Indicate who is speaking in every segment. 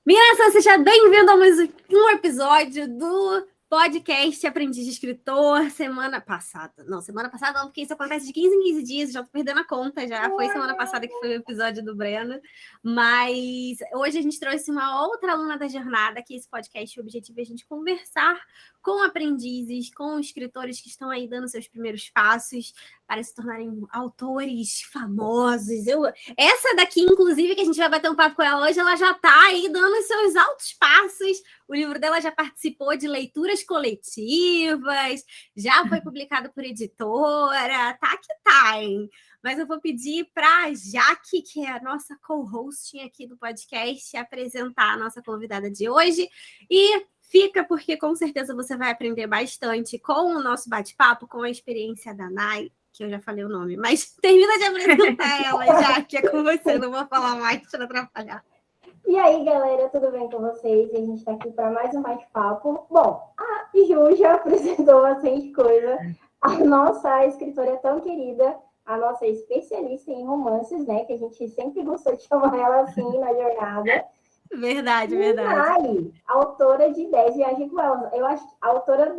Speaker 1: Miração, seja bem-vindo a mais um episódio do podcast Aprendiz de Escritor. Semana passada não, porque isso acontece de 15 em 15 dias, já tô perdendo a conta já. Foi semana passada que foi o episódio do Breno. Mas hoje a gente trouxe uma outra aluna da jornada, que esse podcast, o objetivo é a gente conversar com aprendizes, com escritores que estão aí dando seus primeiros passos para se tornarem autores famosos. Essa daqui, inclusive, que a gente vai bater um papo com ela hoje, ela já está aí dando os seus altos passos. O livro dela já participou de leituras coletivas, já foi publicado por editora, tá que tá, hein? Mas eu vou pedir para a Jaque, que é a nossa co-host aqui do podcast, apresentar a nossa convidada de hoje. E fica, porque com certeza você vai aprender bastante com o nosso bate-papo, com a experiência da Nai, que eu já falei o nome, mas termina de apresentar ela, já que é com você, não vou falar mais para atrapalhar.
Speaker 2: E aí, galera, tudo bem com vocês? A gente está aqui para mais um bate-papo. Bom, a Ju já apresentou bastante coisa. A nossa escritora é tão querida, a nossa especialista em romances, né? Que a gente sempre gostou de chamar ela assim na jornada.
Speaker 1: Verdade.
Speaker 2: Nai, autora de 10 viagens com ela. Eu acho autora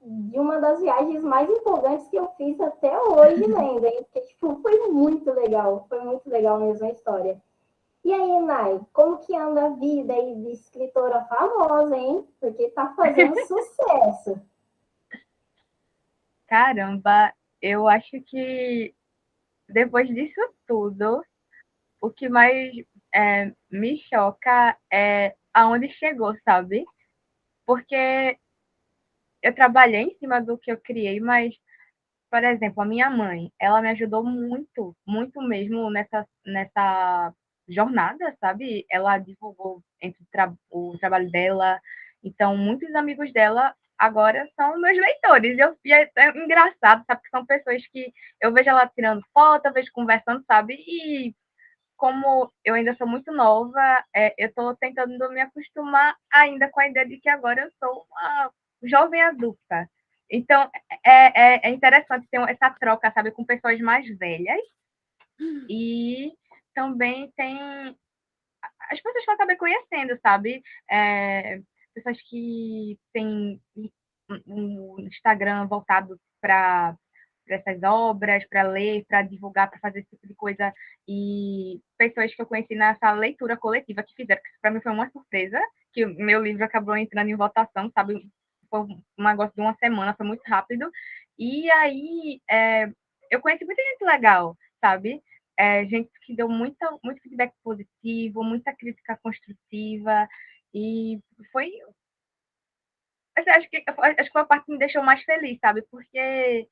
Speaker 2: de uma das viagens mais empolgantes que eu fiz até hoje lendo, hein? Porque, tipo, foi muito legal mesmo a história. E aí, Nai, como que anda a vida aí de escritora famosa, hein? Porque tá fazendo sucesso.
Speaker 3: Caramba, eu acho que depois disso tudo, o que mais me choca é aonde chegou, sabe? Porque eu trabalhei em cima do que eu criei, mas, por exemplo, a minha mãe, ela me ajudou muito, muito mesmo nessa jornada, sabe? Ela divulgou o trabalho dela, então muitos amigos dela agora são meus leitores. E é engraçado, sabe? Que são pessoas que eu vejo ela tirando foto, eu vejo conversando, sabe? E como eu ainda sou muito nova, eu estou tentando me acostumar ainda com a ideia de que agora eu sou uma jovem adulta. Então, é interessante ter essa troca, sabe, com pessoas mais velhas. E também tem as pessoas que eu acabei conhecendo, sabe? Pessoas que têm um Instagram voltado para essas obras, para ler, para divulgar, para fazer esse tipo de coisa. E pessoas que eu conheci nessa leitura coletiva que fizeram, que para mim foi uma surpresa, que o meu livro acabou entrando em votação, sabe? Foi um negócio de uma semana, foi muito rápido. E aí eu conheci muita gente legal, sabe? Gente que deu muito feedback positivo, muita crítica construtiva, e foi. Acho que foi a parte que me deixou mais feliz, sabe? Porque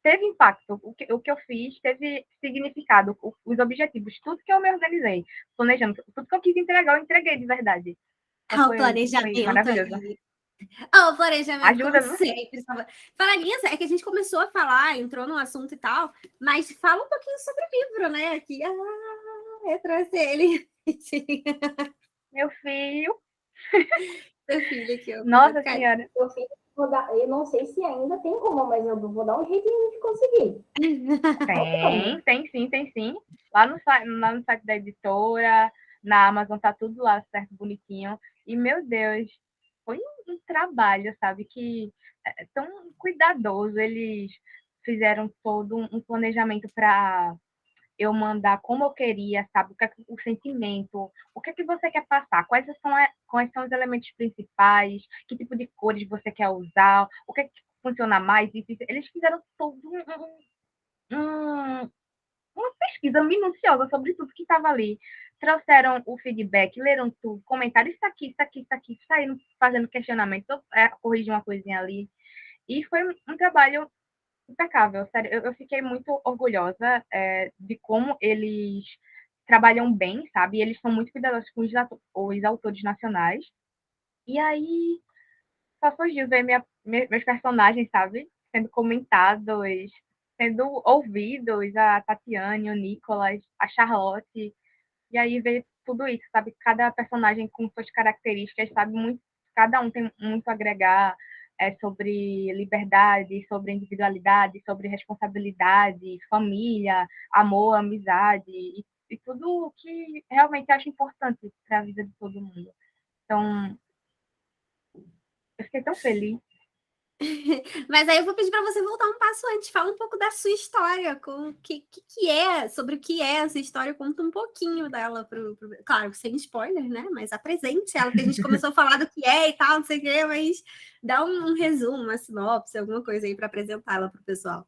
Speaker 3: teve impacto. O que eu fiz teve significado. Os objetivos, tudo que eu me organizei, planejando, tudo que eu quis entregar, eu entreguei de verdade. Então
Speaker 1: O
Speaker 3: foi
Speaker 1: planejamento
Speaker 3: maravilhoso.
Speaker 1: aí. O planejamento, como
Speaker 3: Ajuda, viu?
Speaker 1: sempre. Falar nisso, é que a gente começou a falar, entrou no assunto e tal, mas fala um pouquinho sobre o livro, né? Aqui, eu trouxe ele.
Speaker 3: Meu filho.
Speaker 1: Seu filho aqui, ó, com tanto
Speaker 3: Nossa
Speaker 1: carinho.
Speaker 3: Senhora.
Speaker 2: Eu não sei se ainda tem como, mas eu vou dar um jeitinho de conseguir.
Speaker 3: Tem sim. Lá no site da editora, na Amazon, tá tudo lá certo, bonitinho. E, meu Deus, foi um trabalho, sabe, que é tão cuidadoso. Eles fizeram todo um planejamento para eu mandar como eu queria, sabe, o sentimento, o que você quer passar, quais são os elementos principais, que tipo de cores você quer usar, o que funciona mais. Eles fizeram todo um, uma pesquisa minuciosa sobre tudo que estava ali. Trouxeram o feedback, leram tudo, comentaram isso aqui, saíram fazendo questionamento, corrigir uma coisinha ali. E foi um trabalho impecável, sério. Eu fiquei muito orgulhosa de como eles trabalham bem, sabe? Eles são muito cuidadosos com os autores nacionais. E aí só surgiu ver meus personagens, sabe? Sendo comentados, sendo ouvidos, a Tatiane, o Nicolas, a Charlotte. E aí ver tudo isso, sabe? Cada personagem com suas características, sabe? Cada um tem muito a agregar sobre liberdade, sobre individualidade, sobre responsabilidade, família, amor, amizade. e tudo o que realmente eu acho importante para a vida de todo mundo. Então, eu fiquei tão feliz.
Speaker 1: Mas aí eu vou pedir para você voltar um passo antes, fala um pouco da sua história, com que é, sobre o que é essa história, conta um pouquinho dela claro, sem spoiler, né? Mas apresente ela, porque a gente começou a falar do que é e tal, não sei o quê, mas dá um resumo, uma sinopse, alguma coisa aí para apresentá-la para o pessoal.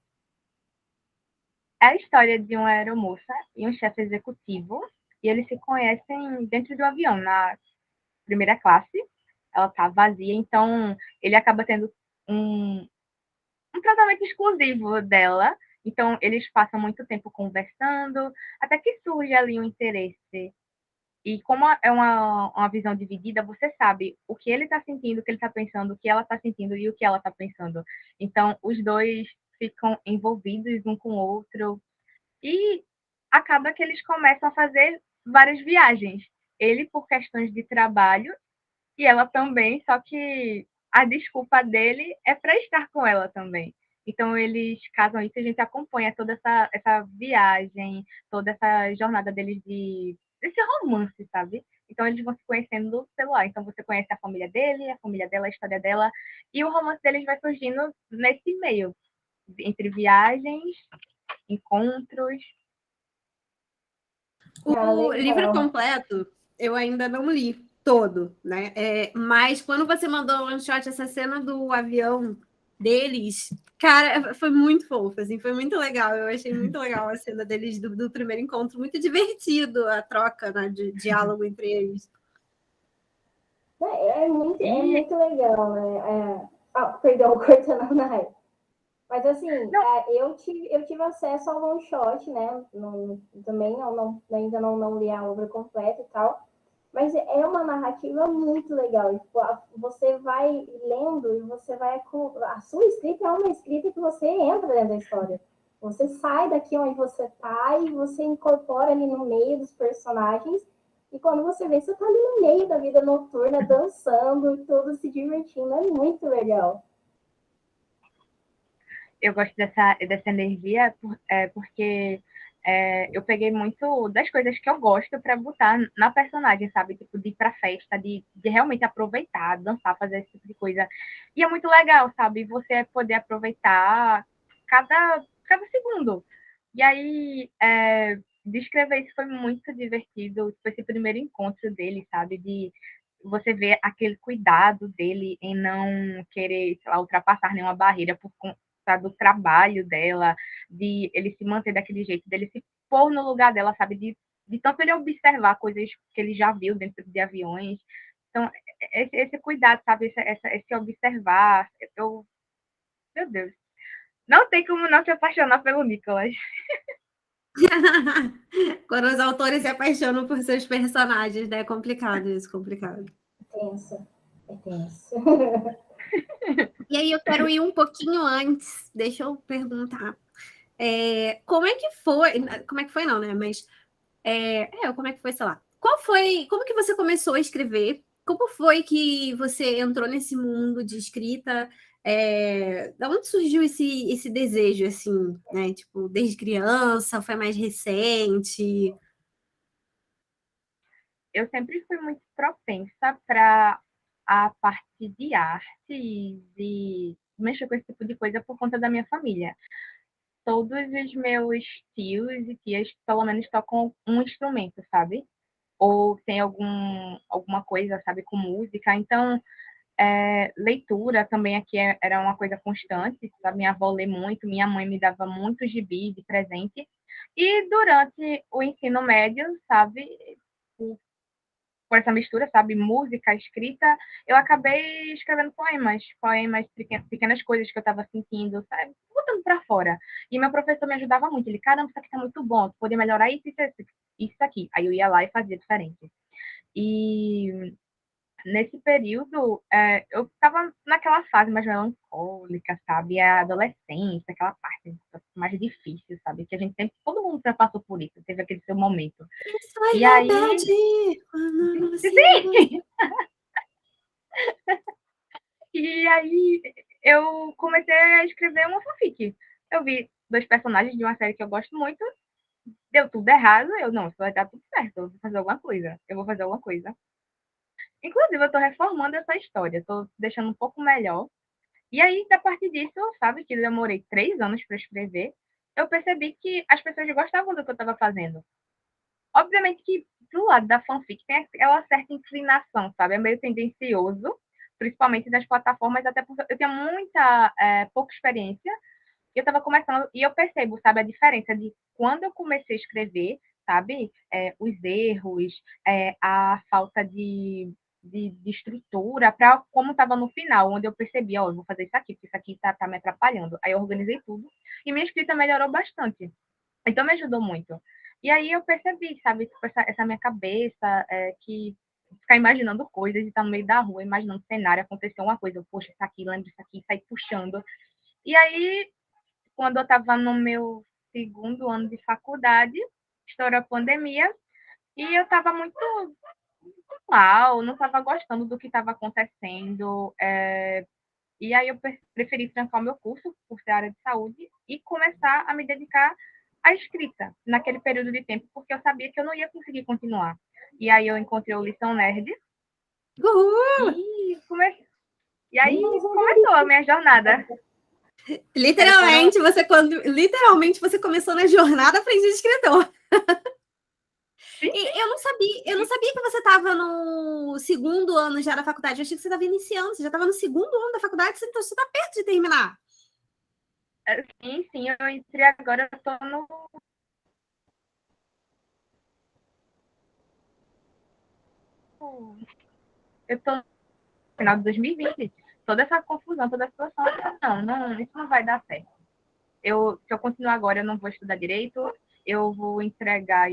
Speaker 3: É a história de uma aeromoça e um chefe executivo, e eles se conhecem dentro de um avião, na primeira classe. Ela tá vazia, então ele acaba tendo um, um tratamento exclusivo dela. Então eles passam muito tempo conversando, até que surge ali um interesse. E como é uma visão dividida, você sabe o que ele está sentindo, o que ele está pensando, o que ela está sentindo e o que ela está pensando. Então os dois ficam envolvidos um com o outro e acaba que eles começam a fazer várias viagens. Ele por questões de trabalho e ela também, só que a desculpa dele é para estar com ela também. Então eles casam isso e a gente acompanha toda essa viagem, toda essa jornada deles desse romance, sabe? Então eles vão se conhecendo pelo ar. Então você conhece a família dele, a família dela, a história dela, e o romance deles vai surgindo nesse meio, entre viagens, encontros.
Speaker 1: O livro
Speaker 2: Legal.
Speaker 1: completo eu ainda não li todo, né? Mas quando você mandou o one shot, essa cena do avião deles, cara, foi muito fofo, assim, foi muito legal. Eu achei muito legal a cena deles do primeiro encontro, muito divertido a troca, né, de diálogo entre eles.
Speaker 2: É
Speaker 3: E
Speaker 2: muito legal, né? Perdão, cortando na raiva. Mas assim,
Speaker 3: não,
Speaker 2: eu tive acesso ao one shot, né? Também ainda não li a obra completa e tal. Mas é uma narrativa muito legal. Tipo, você vai lendo e você vai. A sua escrita é uma escrita que você entra dentro da história. Você sai daqui onde você está e você incorpora ali no meio dos personagens. E quando você vê, você está ali no meio da vida noturna, dançando e tudo, se divertindo. É muito legal.
Speaker 3: eu gosto dessa energia porque eu peguei muito das coisas que eu gosto para botar na personagem, sabe? Tipo, de ir pra festa, de realmente aproveitar, dançar, fazer esse tipo de coisa. E é muito legal, sabe? Você poder aproveitar cada segundo. E aí, descrever isso foi muito divertido. Foi esse primeiro encontro dele, sabe? De você ver aquele cuidado dele em não querer, sei lá, ultrapassar nenhuma barreira por conta do trabalho dela, de ele se manter daquele jeito, dele se pôr no lugar dela, sabe? De tanto ele observar coisas que ele já viu dentro de aviões. Então, esse cuidado, sabe? Esse observar. Meu Deus. Não tem como não se apaixonar pelo Nicholas.
Speaker 1: Quando os autores se apaixonam por seus personagens, né? É complicado isso, complicado.
Speaker 2: Tenso. É tenso.
Speaker 1: E aí eu quero ir um pouquinho antes, deixa eu perguntar. Como é que foi? Como é que foi, não, né? Mas como é que foi, sei lá? Como que você começou a escrever? Como foi que você entrou nesse mundo de escrita? Da onde surgiu esse desejo, assim, né? Tipo, desde criança, foi mais recente?
Speaker 3: Eu sempre fui muito propensa para a parte de arte, de mexer com esse tipo de coisa por conta da minha família. Todos os meus tios e tias, pelo menos, tocam um instrumento, sabe? Ou tem alguma coisa, sabe, com música. Então, leitura também aqui era uma coisa constante, sabe? Minha avó lê muito, minha mãe me dava muito gibi de presente. E durante o ensino médio, sabe, por essa mistura, sabe, música, escrita, eu acabei escrevendo poemas, pequenas coisas que eu estava sentindo, sabe, botando para fora. E meu professor me ajudava muito. Ele, caramba, isso aqui tá muito bom, tu podia melhorar isso aqui. Aí eu ia lá e fazia diferente. E nesse período, eu estava naquela fase mais melancólica, sabe? A adolescência, aquela parte mais difícil, sabe? Que a gente sempre, todo mundo já passou por isso, teve aquele seu momento.
Speaker 1: Foi
Speaker 3: E aí,
Speaker 1: rebelde quando você...
Speaker 3: sim! E aí eu comecei a escrever uma fanfic. Eu vi dois personagens de uma série que eu gosto muito, deu tudo errado, não, isso vai dar tudo certo, eu vou fazer alguma coisa, eu vou fazer alguma coisa. Inclusive, eu tô reformando essa história, tô deixando um pouco melhor. E aí, a partir disso, sabe, que eu demorei 3 anos para escrever, eu percebi que as pessoas gostavam do que eu estava fazendo. Obviamente que do lado da fanfic tem aquela certa inclinação, sabe? É meio tendencioso, principalmente das plataformas, até porque eu tenho pouca experiência, e eu estava começando, e eu percebo, sabe, a diferença de quando eu comecei a escrever, sabe? Os erros, a falta de estrutura, para como estava no final, onde eu percebi, ó, eu vou fazer isso aqui, porque isso aqui tá me atrapalhando. Aí eu organizei tudo, e minha escrita melhorou bastante. Então me ajudou muito. E aí eu percebi, sabe, tipo, essa minha cabeça, que ficar imaginando coisas e estar no meio da rua, imaginando cenário, aconteceu uma coisa, poxa, isso aqui, lembro disso aqui, sair puxando. E aí, quando eu estava no meu segundo ano de faculdade, estourou a pandemia, e eu estava muito mal, não estava gostando do que estava acontecendo. E aí eu preferi trancar o meu curso, por ser área de saúde, e começar a me dedicar à escrita naquele período de tempo, porque eu sabia que eu não ia conseguir continuar. E aí eu encontrei o Lição Nerd
Speaker 1: Uhul!
Speaker 3: e aí começou a minha jornada.
Speaker 1: Literalmente você começou na jornada aprendiz de escritor.
Speaker 3: Sim.
Speaker 1: E eu não sabia que você estava no segundo ano já da faculdade. Eu achei que você estava iniciando, você já estava no segundo ano da faculdade, então você está perto de terminar.
Speaker 3: Sim, eu entrei agora, eu tô no. Eu tô no final de 2020. Toda essa confusão, toda a situação, não, isso não vai dar certo. Se eu continuar agora, eu não vou estudar direito, eu vou entregar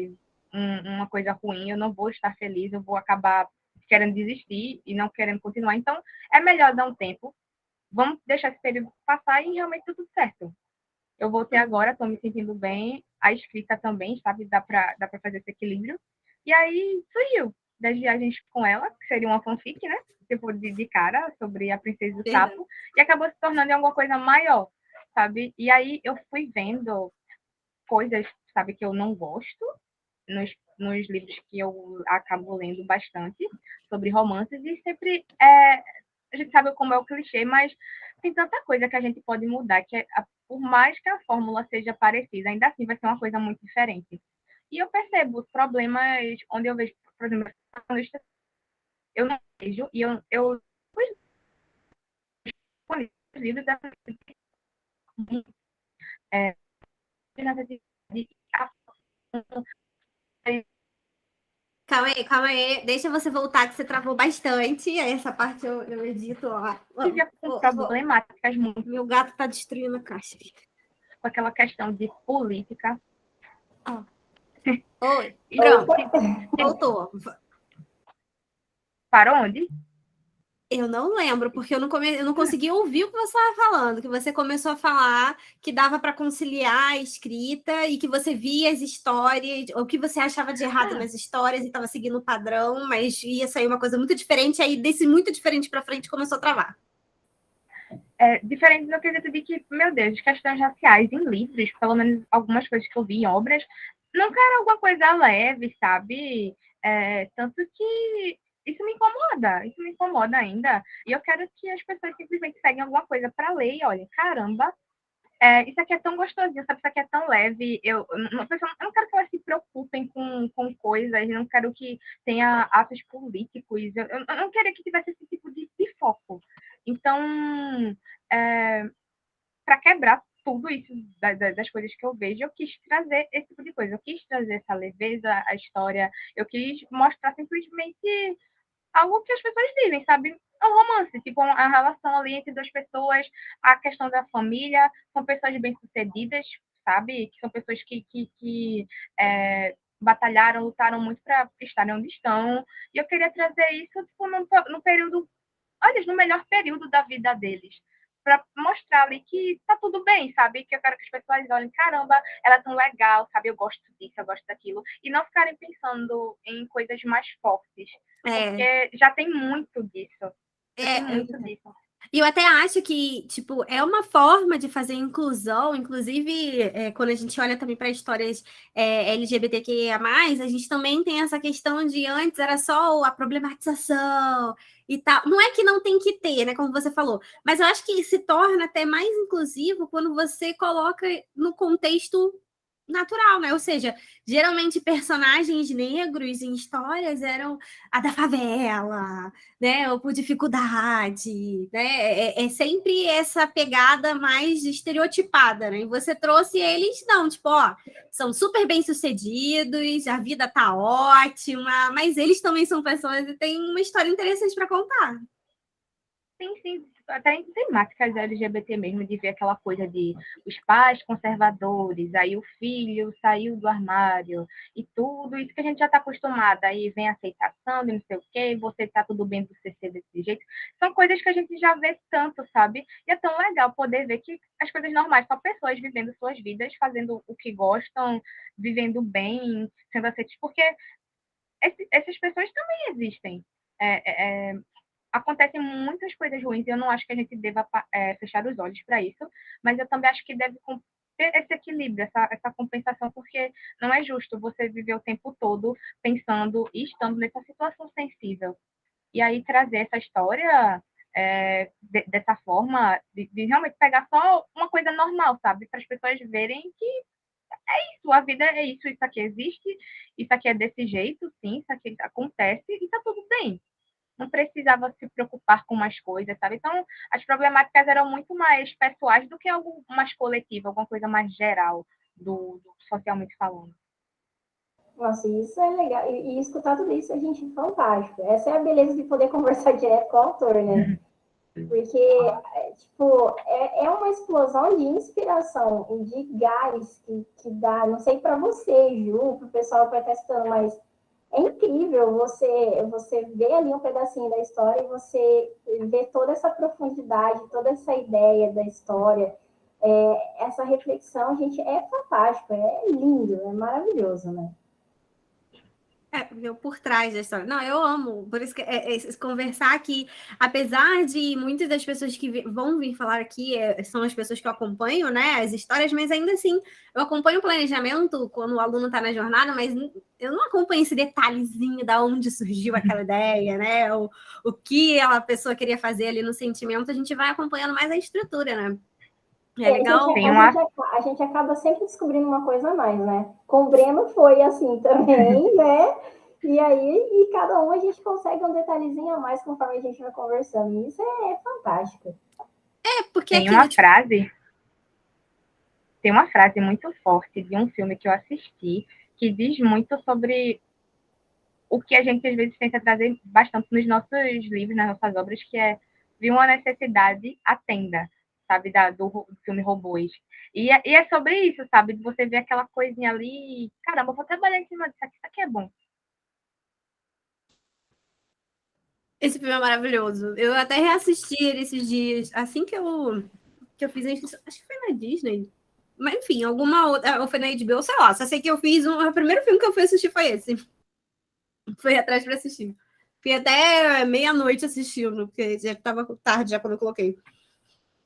Speaker 3: uma coisa ruim, eu não vou estar feliz, eu vou acabar querendo desistir e não querendo continuar. Então, é melhor dar um tempo. Vamos deixar esse período passar e realmente tudo certo. Eu voltei agora, estou me sentindo bem, a escrita também, sabe? Dá para fazer esse equilíbrio. E aí surgiu das viagens com ela, que seria uma fanfic, né? Tipo, de cara, sobre a Princesa do Sapo, e acabou se tornando em alguma coisa maior, sabe? E aí eu fui vendo coisas, sabe, que eu não gosto nos livros que eu acabo lendo bastante sobre romances, e sempre a gente sabe como é o clichê, mas tem tanta coisa que a gente pode mudar, que por mais que a fórmula seja parecida, ainda assim vai ser uma coisa muito diferente. E eu percebo os problemas onde eu vejo, por exemplo, eu não vejo, e eu os livros dessa é, de
Speaker 1: Calma aí. Deixa você voltar, que você travou bastante. Essa parte eu edito, ó.
Speaker 3: com problemáticas muito.
Speaker 1: Meu gato tá destruindo a caixa.
Speaker 3: Com aquela questão de política.
Speaker 1: Oi, pronto. Voltou.
Speaker 3: Para onde?
Speaker 1: Eu não lembro, porque eu não consegui ouvir o que você estava falando, que você começou a falar que dava para conciliar a escrita e que você via as histórias, o que você achava de errado nas histórias e estava seguindo o padrão, mas ia sair uma coisa muito diferente, aí desse muito diferente para frente começou a travar.
Speaker 3: Diferente no quesito de que, meu Deus, questões raciais em livros, pelo menos algumas coisas que eu vi em obras, nunca era alguma coisa leve, sabe? Tanto que isso me incomoda ainda. E eu quero que as pessoas simplesmente peguem alguma coisa para ler e olhem, caramba, isso aqui é tão gostosinho, sabe? Isso aqui é tão leve. Eu não quero que elas se preocupem com coisas, não quero que tenha atos políticos. Eu não queria que tivesse esse tipo de foco. Então, para quebrar tudo isso das coisas que eu vejo, eu quis trazer esse tipo de coisa. Eu quis trazer essa leveza, a história. Eu quis mostrar simplesmente algo que as pessoas vivem, sabe? É um romance, tipo, a relação ali entre duas pessoas, a questão da família, são pessoas bem-sucedidas, sabe? Que são pessoas que batalharam, lutaram muito para estarem onde estão. E eu queria trazer isso, tipo, no período, olha, no melhor período da vida deles. Para mostrar ali que tá tudo bem, sabe? Que eu quero que as pessoas olhem, caramba, ela é tão legal, sabe? Eu gosto disso, eu gosto daquilo. E não ficarem pensando em coisas mais fortes. Porque já tem muito disso.
Speaker 1: E eu até acho que, tipo, é uma forma de fazer inclusão, inclusive, quando a gente olha também para histórias LGBTQIA+, a gente também tem essa questão de antes era só a problematização e tal. Não é que não tem que ter, né, como você falou, mas eu acho que se torna até mais inclusivo quando você coloca no contexto natural, né? Ou seja, geralmente personagens negros em histórias eram a da favela, né? Ou por dificuldade, né? É sempre essa pegada mais estereotipada, né? E você trouxe eles, não, tipo, ó, são super bem-sucedidos, a vida tá ótima, mas eles também são pessoas e têm uma história interessante para contar.
Speaker 3: Sim, até em temáticas LGBT mesmo, de ver aquela coisa de os pais conservadores, aí o filho saiu do armário e tudo, isso que a gente já está acostumada, aí vem a aceitação de não sei o quê, você tá tudo bem do CC desse jeito, são coisas que a gente já vê tanto, sabe? E é tão legal poder ver que as coisas normais, são pessoas vivendo suas vidas, fazendo o que gostam, vivendo bem, sendo aceitos, porque essas pessoas também existem. Acontecem muitas coisas ruins e eu não acho que a gente deva fechar os olhos para isso, mas eu também acho que deve ter esse equilíbrio, essa compensação, porque não é justo você viver o tempo todo pensando e estando nessa situação sensível. E aí trazer essa história dessa forma, de realmente pegar só uma coisa normal, sabe? Para as pessoas verem que é isso, a vida é isso, isso aqui existe, isso aqui é desse jeito, sim, isso aqui acontece e tá tudo bem. Não precisava se preocupar com mais coisas, sabe? Então, as problemáticas eram muito mais pessoais do que algo mais coletivo, alguma coisa mais geral, do socialmente falando.
Speaker 2: Nossa, isso é legal. E escutar tudo isso, a gente é fantástico. Essa é a beleza de poder conversar direto com o autor, né? Porque, tipo, é uma explosão de inspiração e de gás que dá, não sei para você, Ju, para o pessoal que vai estar estudando, mas é incrível você ver ali um pedacinho da história e você ver toda essa profundidade, toda essa ideia da história, essa reflexão, gente, é fantástico, é lindo, é maravilhoso, né?
Speaker 1: Ver por trás da história. Não, eu amo. Por isso que conversar aqui, apesar de muitas das pessoas que vão vir falar aqui são as pessoas que eu acompanho, né? As histórias, mas ainda assim, eu acompanho o planejamento quando o aluno está na jornada, mas eu não acompanho esse detalhezinho da onde surgiu aquela ideia, né? O que a pessoa queria fazer ali no sentimento, a gente vai acompanhando mais a estrutura, né? É legal.
Speaker 2: A gente acaba sempre descobrindo uma coisa a mais, né? Com o Breno foi assim também, né? E aí, cada um a gente consegue um detalhezinho a mais conforme a gente vai conversando. E isso é fantástico.
Speaker 1: Porque
Speaker 3: tem uma frase muito forte de um filme que eu assisti que diz muito sobre o que a gente às vezes tenta trazer bastante nos nossos livros, nas nossas obras, que é de uma necessidade atenda, sabe, do filme Robôs. E é sobre isso, sabe, de você ver aquela coisinha ali, caramba, eu vou trabalhar em cima disso aqui é bom.
Speaker 1: Esse filme é maravilhoso. Eu até reassisti ele esses dias, assim que eu fiz, acho que foi na Disney. Mas enfim, alguma outra, ou foi na HBO, sei lá. Só sei que eu fiz o primeiro filme que eu fui assistir foi esse. Fui atrás para assistir. Fui até meia-noite assistindo, porque já estava tarde já quando eu coloquei.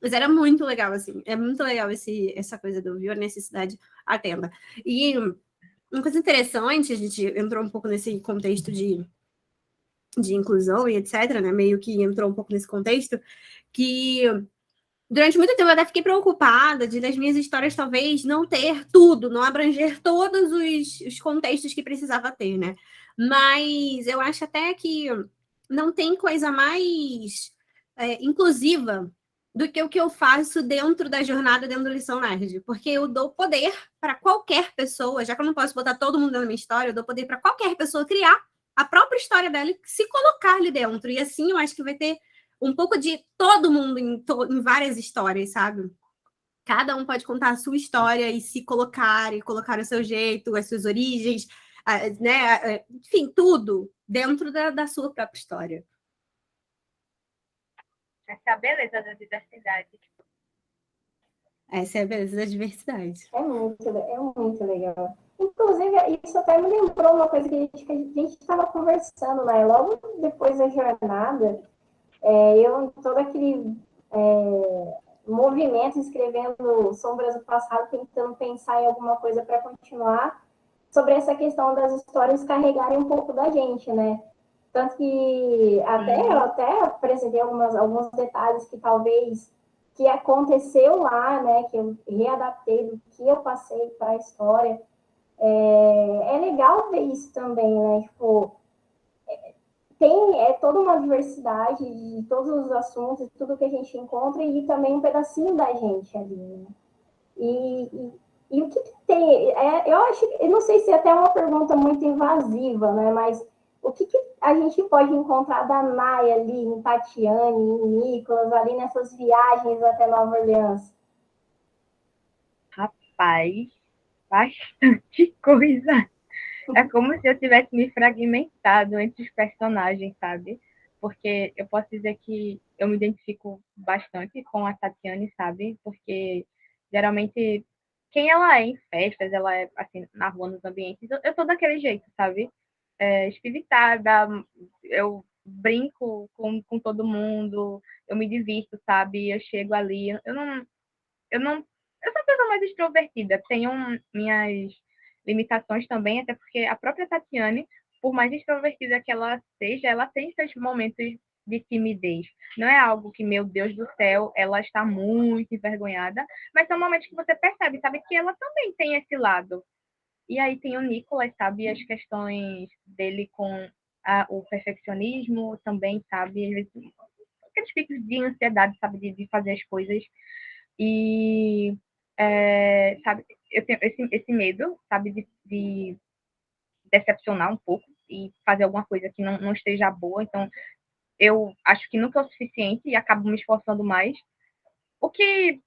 Speaker 1: Mas era muito legal, assim. É muito legal essa coisa do viu a necessidade atenda. E uma coisa interessante, a gente entrou um pouco nesse contexto de inclusão e etc., né? Meio que entrou um pouco nesse contexto, que durante muito tempo eu até fiquei preocupada de das minhas histórias talvez não ter tudo, não abranger todos os contextos que precisava ter, né? Mas eu acho até que não tem coisa mais inclusiva do que o que eu faço dentro da jornada, dentro da Lição Nerd. Porque eu dou poder para qualquer pessoa, já que eu não posso botar todo mundo na minha história, eu dou poder para qualquer pessoa criar a própria história dela e se colocar ali dentro. E assim eu acho que vai ter um pouco de todo mundo em várias histórias, sabe? Cada um pode contar a sua história e se colocar, e colocar o seu jeito, as suas origens, né? Enfim, tudo dentro da sua própria história.
Speaker 3: Essa é a beleza da diversidade.
Speaker 1: Essa é a beleza da diversidade.
Speaker 2: É muito legal. Inclusive, isso até me lembrou uma coisa que a gente estava conversando, né? Logo depois da jornada, eu todo movimentos, escrevendo Sombras do Passado, tentando pensar em alguma coisa para continuar, sobre essa questão das histórias carregarem um pouco da gente, né? Tanto que eu até apresentei alguns detalhes que talvez que aconteceu lá, né? Que eu readaptei do que eu passei para a história. É legal ver isso também, né? Tipo, tem toda uma diversidade de todos os assuntos, tudo que a gente encontra e também um pedacinho da gente ali, né? E o que, que tem? Eu acho, eu não sei se é até uma pergunta muito invasiva, né? Mas o que, que a gente pode encontrar da Maia ali em Tatiane, em Nicolas, ali nessas viagens até Nova Orleans?
Speaker 3: Rapaz, bastante coisa. É como se eu tivesse me fragmentado entre os personagens, sabe? Porque eu posso dizer que eu me identifico bastante com a Tatiane, sabe? Porque geralmente quem ela é em festas, ela é assim, na rua, nos ambientes, eu tô daquele jeito, sabe? Espiritada, eu brinco com todo mundo, eu me divirto, sabe? Eu chego ali, eu não, eu sou a pessoa mais extrovertida, tenho minhas limitações também, até porque a própria Tatiane, por mais extrovertida que ela seja, ela tem seus momentos de timidez. Não é algo que, meu Deus do céu, ela está muito envergonhada, mas são momentos que você percebe, sabe, que ela também tem esse lado. E aí tem o Nicolas, sabe, as questões dele com o perfeccionismo também, sabe, às vezes, aqueles picos de ansiedade, sabe, de fazer as coisas e, sabe, eu tenho esse medo, sabe, de decepcionar um pouco e fazer alguma coisa que não esteja boa. Então, eu acho que nunca é o suficiente e acabo me esforçando mais. O que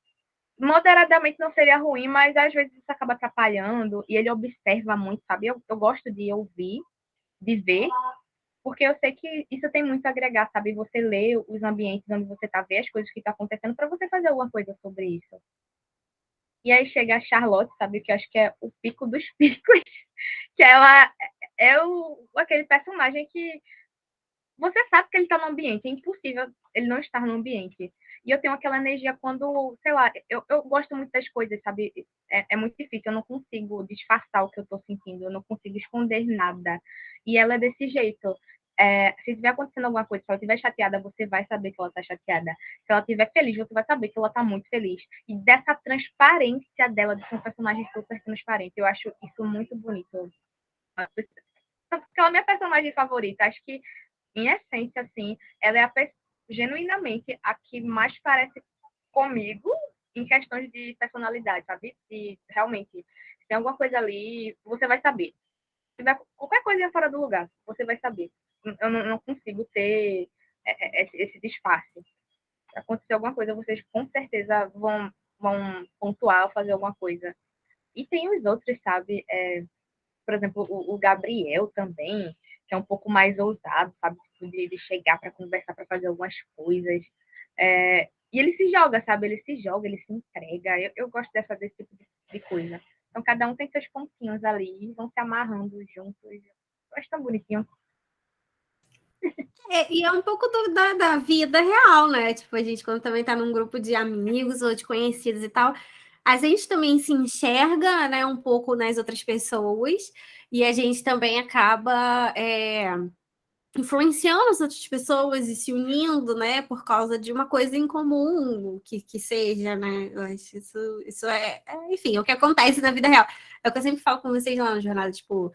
Speaker 3: moderadamente não seria ruim, mas às vezes isso acaba atrapalhando e ele observa muito, sabe? Eu gosto de ouvir, de ver, porque eu sei que isso tem muito a agregar, sabe? Você lê os ambientes onde você está, ver as coisas que estão acontecendo para você fazer alguma coisa sobre isso. E aí chega a Charlotte, sabe? Que eu acho que é o pico dos picos. Que ela é aquele personagem que você sabe que ele está no ambiente. É impossível ele não estar no ambiente. E eu tenho aquela energia quando, sei lá, eu gosto muito das coisas, sabe? É muito difícil. Eu não consigo disfarçar o que eu estou sentindo. Eu não consigo esconder nada. E ela é desse jeito. Se estiver acontecendo alguma coisa, se ela estiver chateada, você vai saber que ela está chateada. Se ela estiver feliz, você vai saber que ela está muito feliz. E dessa transparência dela, de ser um personagem super transparente, eu acho isso muito bonito. Porque ela é a minha personagem favorita. Acho que, em essência, assim, ela é genuinamente a que mais parece comigo em questões de personalidade, sabe? E realmente, se tem alguma coisa ali, você vai saber. Se tiver qualquer coisa fora do lugar, você vai saber. Eu não consigo ter esse disfarce. Se acontecer alguma coisa, vocês com certeza vão pontuar ou fazer alguma coisa. E tem os outros, sabe? Por exemplo, o Gabriel também, que é um pouco mais ousado, sabe? De chegar para conversar, para fazer algumas coisas. E ele se joga, sabe? Ele se joga, ele se entrega. Eu gosto desse tipo de coisa. Então, cada um tem seus pontinhos ali e vão se amarrando juntos. Eu acho tão bonitinho.
Speaker 1: E é um pouco da vida real, né? Tipo, a gente, quando também tá num grupo de amigos ou de conhecidos e tal, a gente também se enxerga, né, um pouco nas outras pessoas e a gente também acaba influenciando as outras pessoas e se unindo, né, por causa de uma coisa em comum, que seja, né? Eu acho isso enfim, é o que acontece na vida real. É o que eu sempre falo com vocês lá na jornada, tipo,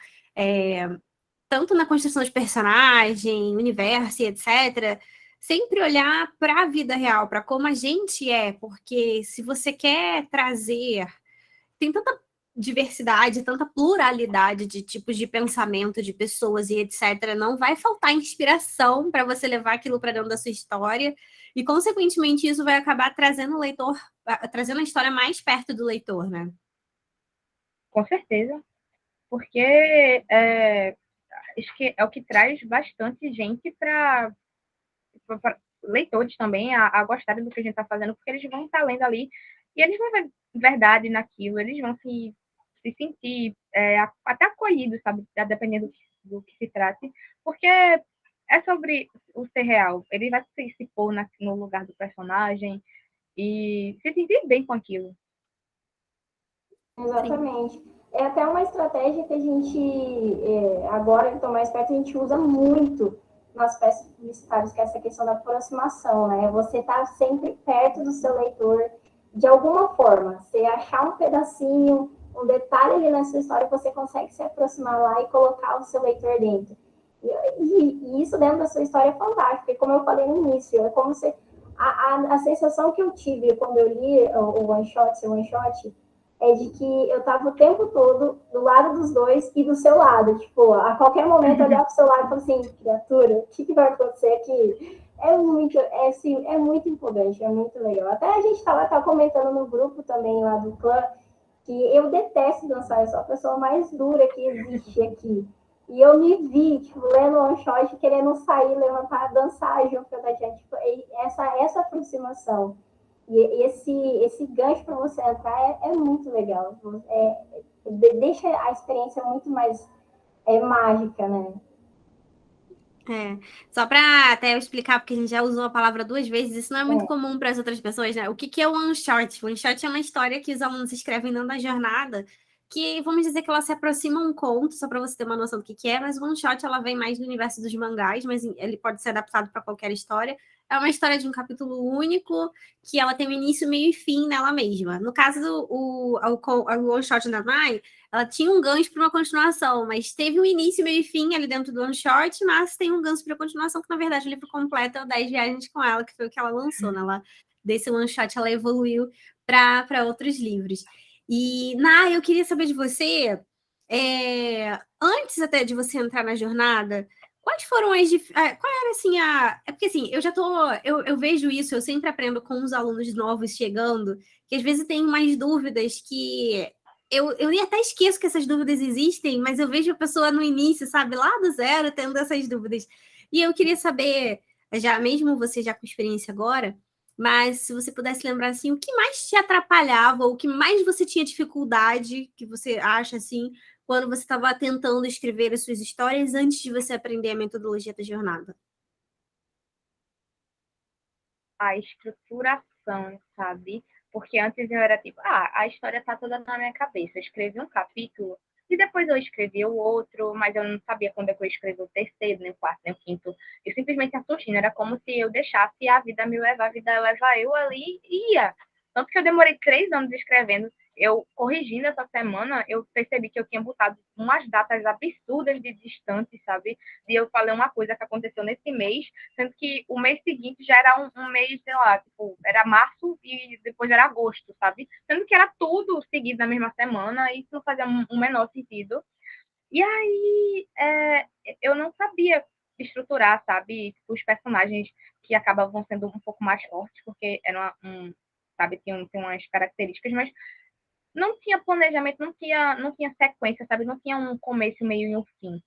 Speaker 1: tanto na construção de personagem, universo e etc., sempre olhar para a vida real, para como a gente é, porque se você quer trazer, tem tanta diversidade, tanta pluralidade de tipos de pensamento, de pessoas e etc., não vai faltar inspiração para você levar aquilo para dentro da sua história, e consequentemente isso vai acabar trazendo o leitor, trazendo a história mais perto do leitor, né?
Speaker 3: Com certeza. Porque acho que é o que traz bastante gente para leitores também a gostarem do que a gente está fazendo, porque eles vão estar lendo ali e eles vão ver verdade naquilo, eles vão se sentir até acolhidos, sabe, dependendo do que se trate, porque é sobre o ser real. Ele vai se pôr no lugar do personagem e se sentir bem com aquilo.
Speaker 2: Exatamente. É até uma estratégia que a gente, agora que estou mais perto, a gente usa muito nas peças publicitárias, que é essa questão da aproximação, né? Você está sempre perto do seu leitor, de alguma forma. Você achar um pedacinho, um detalhe ali na sua história, você consegue se aproximar lá e colocar o seu leitor dentro. E isso dentro da sua história é fantástico, e como eu falei no início, é como se... A sensação que eu tive quando eu li o One Shot, seu One Shot, é de que eu tava o tempo todo do lado dos dois e do seu lado. Tipo, a qualquer momento eu olhava pro seu lado e falava assim, criatura, o que vai acontecer aqui? Assim, é muito empolgante, é muito legal. Até a gente tava comentando no grupo também lá do clã, que eu detesto dançar, eu sou a pessoa mais dura que existe aqui. E eu me vi, tipo, lendo um shot, querendo sair, levantar, dançar junto com a gente. Tipo, essa aproximação. E esse gancho para você entrar é muito legal. Deixa a experiência muito mais mágica, né?
Speaker 1: Só para até eu explicar, porque a gente já usou a palavra 2 vezes, isso não é muito comum para as outras pessoas, né? O que é o one shot? O one shot é uma história que os alunos escrevem dentro da jornada, que vamos dizer que ela se aproxima a um conto, só para você ter uma noção do que é, mas o one shot ela vem mais do universo dos mangás, mas ele pode ser adaptado para qualquer história. É uma história de um capítulo único, que ela tem um início, meio e fim nela mesma. No caso, o one shot da Mai, ela tinha um gancho para uma continuação, mas teve um início, meio e fim ali dentro do one shot, mas tem um gancho para continuação, que na verdade o livro completo é o 10 Viagens com Ela, que foi o que ela lançou, né? Desse one shot ela evoluiu para outros livros. E, eu queria saber de você, antes até de você entrar na jornada, quais foram qual era assim É porque assim, eu vejo isso, eu sempre aprendo com os alunos novos chegando, que às vezes tem umas dúvidas que eu até esqueço que essas dúvidas existem, mas eu vejo a pessoa no início, sabe, lá do zero, tendo essas dúvidas. E eu queria saber, já mesmo você já com experiência agora, mas se você pudesse lembrar assim, o que mais te atrapalhava, ou o que mais você tinha dificuldade, que você acha assim, quando você estava tentando escrever as suas histórias antes de você aprender a metodologia da jornada?
Speaker 3: A estruturação, sabe? Porque antes eu era tipo, a história tá toda na minha cabeça. Eu escrevi um capítulo e depois eu escrevi o outro, mas eu não sabia quando é que eu escrevi o terceiro, nem o quarto, nem o quinto. Eu simplesmente ia surgindo, era como se eu deixasse a vida me levar, a vida levar eu ali e ia. Tanto que eu demorei 3 anos escrevendo. Eu, corrigindo essa semana, eu percebi que eu tinha botado umas datas absurdas de distante, sabe? E eu falei uma coisa que aconteceu nesse mês, sendo que o mês seguinte já era um mês, sei lá, tipo, era março e depois era agosto, sabe? Sendo que era tudo seguido na mesma semana e isso não fazia um menor sentido. E aí, eu não sabia estruturar, sabe? Tipo, os personagens que acabavam sendo um pouco mais fortes, porque eram sabe, tinham umas características, mas não tinha planejamento, não tinha sequência, sabe? Não tinha um começo, meio e um fim.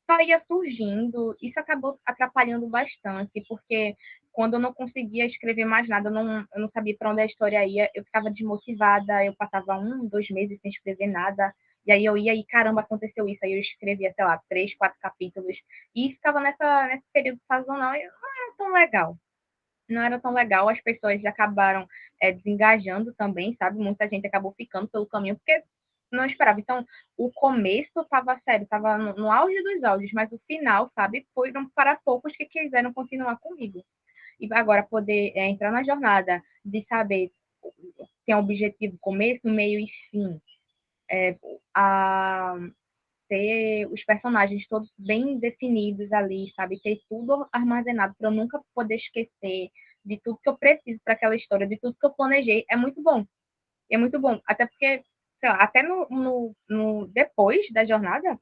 Speaker 3: Só ia surgindo, isso acabou atrapalhando bastante, porque quando eu não conseguia escrever mais nada, eu não sabia para onde a história ia, eu ficava desmotivada, eu passava 1, 2 meses sem escrever nada, e aí eu ia e caramba, aconteceu isso, aí eu escrevia, sei lá, 3, 4 capítulos, e ficava nesse período sazonal, e não era tão legal. Não era tão legal, as pessoas acabaram desengajando também, sabe? Muita gente acabou ficando pelo caminho, porque não esperava. Então, o começo estava sério, estava no auge dos auges, mas o final, sabe, foram para poucos que quiseram continuar comigo. E agora poder entrar na jornada de saber tem um objetivo, começo, meio e fim, a ter os personagens todos bem definidos ali, sabe? Ter tudo armazenado para eu nunca poder esquecer de tudo que eu preciso para aquela história, de tudo que eu planejei. É muito bom. É muito bom. Até porque, sei lá, até no depois da jornada,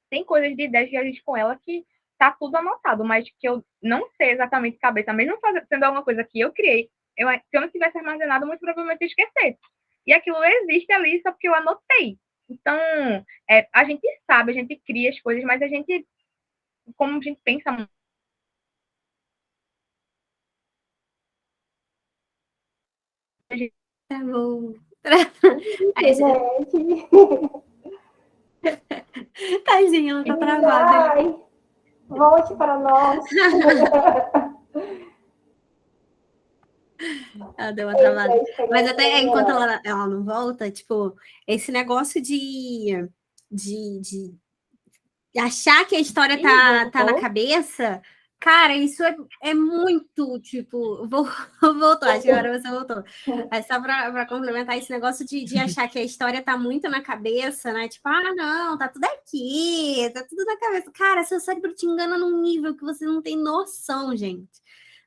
Speaker 3: tem coisas de 10 viagens com ela que tá tudo anotado, mas que eu não sei exatamente de cabeça, mesmo sendo alguma coisa que eu criei, se eu não tivesse armazenado, muito provavelmente eu ia esquecer. E aquilo existe ali só porque eu anotei. Então, a gente sabe, a gente cria as coisas, mas a gente, como a gente pensa muito.
Speaker 1: Tá bom.
Speaker 2: Gente.
Speaker 1: Tadinha, ela tá travada.
Speaker 2: Ai, volte para nós.
Speaker 1: Ela deu uma travada. Mas
Speaker 2: experiência
Speaker 1: até enquanto
Speaker 2: melhor.
Speaker 1: ela não volta, tipo, esse negócio de achar que a história
Speaker 3: Ih,
Speaker 1: tá na
Speaker 3: voltou?
Speaker 1: cabeça, cara, isso é muito, tipo, voltou, acho que agora você voltou. É só para complementar esse negócio de achar que a história tá muito na cabeça, né? Tipo, ah, não, tá tudo aqui, tá tudo na cabeça. Cara, seu cérebro te engana num nível que você não tem noção, gente.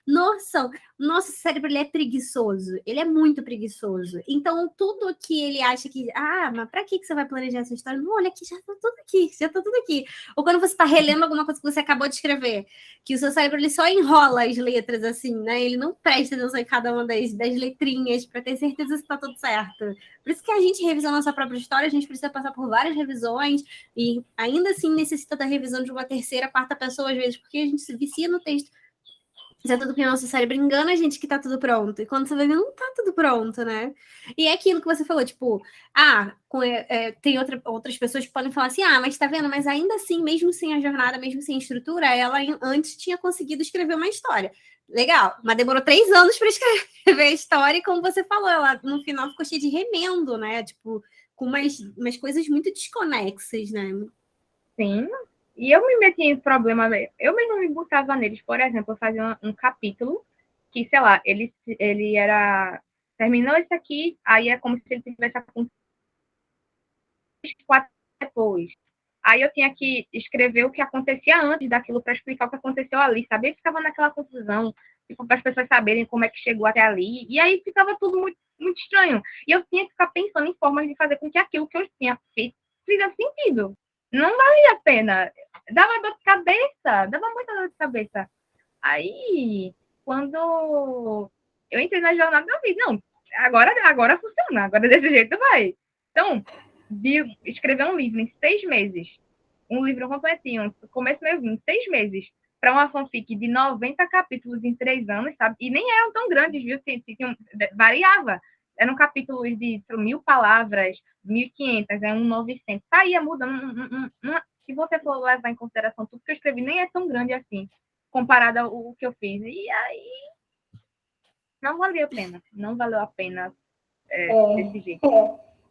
Speaker 1: Noção. Nosso cérebro, ele é preguiçoso. Ele é muito preguiçoso. Então, tudo que ele acha que... Ah, mas pra que você vai planejar essa história? Não, olha aqui, já tá tudo aqui. Já tá tudo aqui. Ou quando você tá relendo alguma coisa que você acabou de escrever, que o seu cérebro, ele só enrola as letras, assim, né? Ele não presta atenção em cada uma das letrinhas para ter certeza se tá tudo certo. Por isso que a gente revisando a nossa própria história, a gente precisa passar por várias revisões e ainda assim necessita da revisão de uma terceira, quarta pessoa, às vezes, porque a gente se vicia no texto. Já tudo que o nosso cérebro engana a gente que tá tudo pronto. E quando você vai ver, não tá tudo pronto, né? E é aquilo que você falou, tipo, tem outras pessoas que podem falar assim, ah, mas tá vendo? Mas ainda assim, mesmo sem a jornada, mesmo sem a estrutura, ela antes tinha conseguido escrever uma história. Legal, mas demorou 3 anos para escrever a história, e como você falou, ela no final ficou cheia de remendo, né? Tipo, com umas coisas muito desconexas, né?
Speaker 3: Sim. E eu me metia em problema, eu mesmo me botava neles. Por exemplo, eu fazia um capítulo que, sei lá, ele era... Terminou isso aqui, aí é como se ele tivesse acontecido 4 depois. Aí eu tinha que escrever o que acontecia antes daquilo para explicar o que aconteceu ali, sabe? E ficava naquela confusão, tipo, para as pessoas saberem como é que chegou até ali. E aí ficava tudo muito, muito estranho. E eu tinha que ficar pensando em formas de fazer com que aquilo que eu tinha feito fizesse sentido. Não valia a pena. Dava dor de cabeça, dava muita dor de cabeça. Aí, quando eu entrei na jornada da vida, não, agora funciona, agora desse jeito vai. Então, escrever um livro em 6 meses, um livro completinho, começo meio fim, 6 meses, para uma fanfic de 90 capítulos em 3 anos, sabe? E nem eram tão grandes, viu? Variava. Eram capítulos de 1.000 palavras, 1.500, 900. Saía mudando. Se você for levar em consideração tudo que eu escrevi, nem é tão grande assim, comparado ao que eu fiz. E aí, não valeu a pena. Não valeu a pena desse jeito.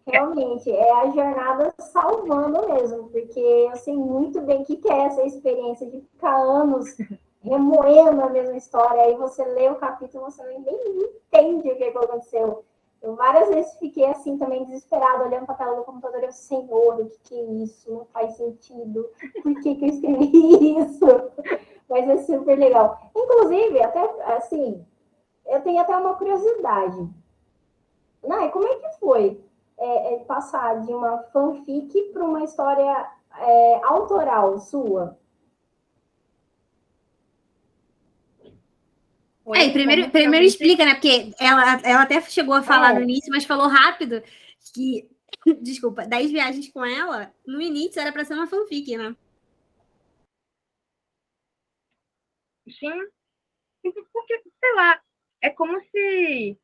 Speaker 2: Realmente, é a jornada salvando mesmo, porque eu sei muito bem o que é essa experiência de ficar anos remoendo a mesma história, aí você lê o capítulo, você nem entende o que aconteceu. Eu várias vezes fiquei assim também desesperada, olhando para a tela do computador, eu, Senhor, o que é isso? Não faz sentido. Por que eu escrevi isso? Mas é super legal. Inclusive, até assim, eu tenho até uma curiosidade. Não, como é que foi passar de uma fanfic para uma história autoral sua?
Speaker 1: E primeiro explica, né? Porque ela até chegou a falar no início, mas falou rápido que, desculpa, 10 viagens com ela, no início era para ser uma fanfic, né?
Speaker 3: Sim, porque, sei lá, é como se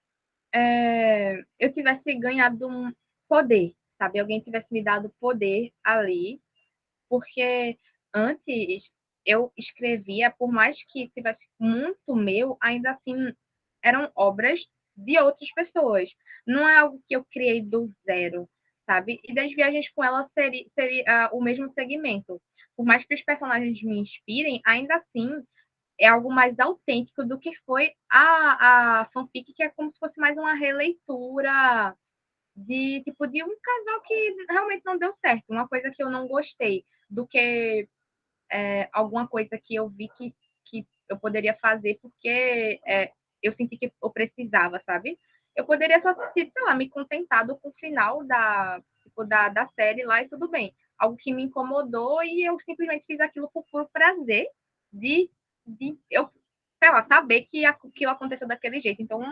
Speaker 3: eu tivesse ganhado um poder, sabe? Alguém tivesse me dado poder ali, porque antes eu escrevia, por mais que tivesse muito meu, ainda assim eram obras de outras pessoas. Não é algo que eu criei do zero, sabe? E das viagens com ela seria o mesmo segmento. Por mais que os personagens me inspirem, ainda assim é algo mais autêntico do que foi a fanfic, que é como se fosse mais uma releitura de tipo de um casal que realmente não deu certo, uma coisa que eu não gostei, do que alguma coisa que eu vi que eu poderia fazer porque eu senti que eu precisava, sabe? Eu poderia só, sei lá, me contentado com o final da série lá e tudo bem. Algo que me incomodou e eu simplesmente fiz aquilo por puro prazer de eu, sei lá, saber que aquilo aconteceu daquele jeito. Então,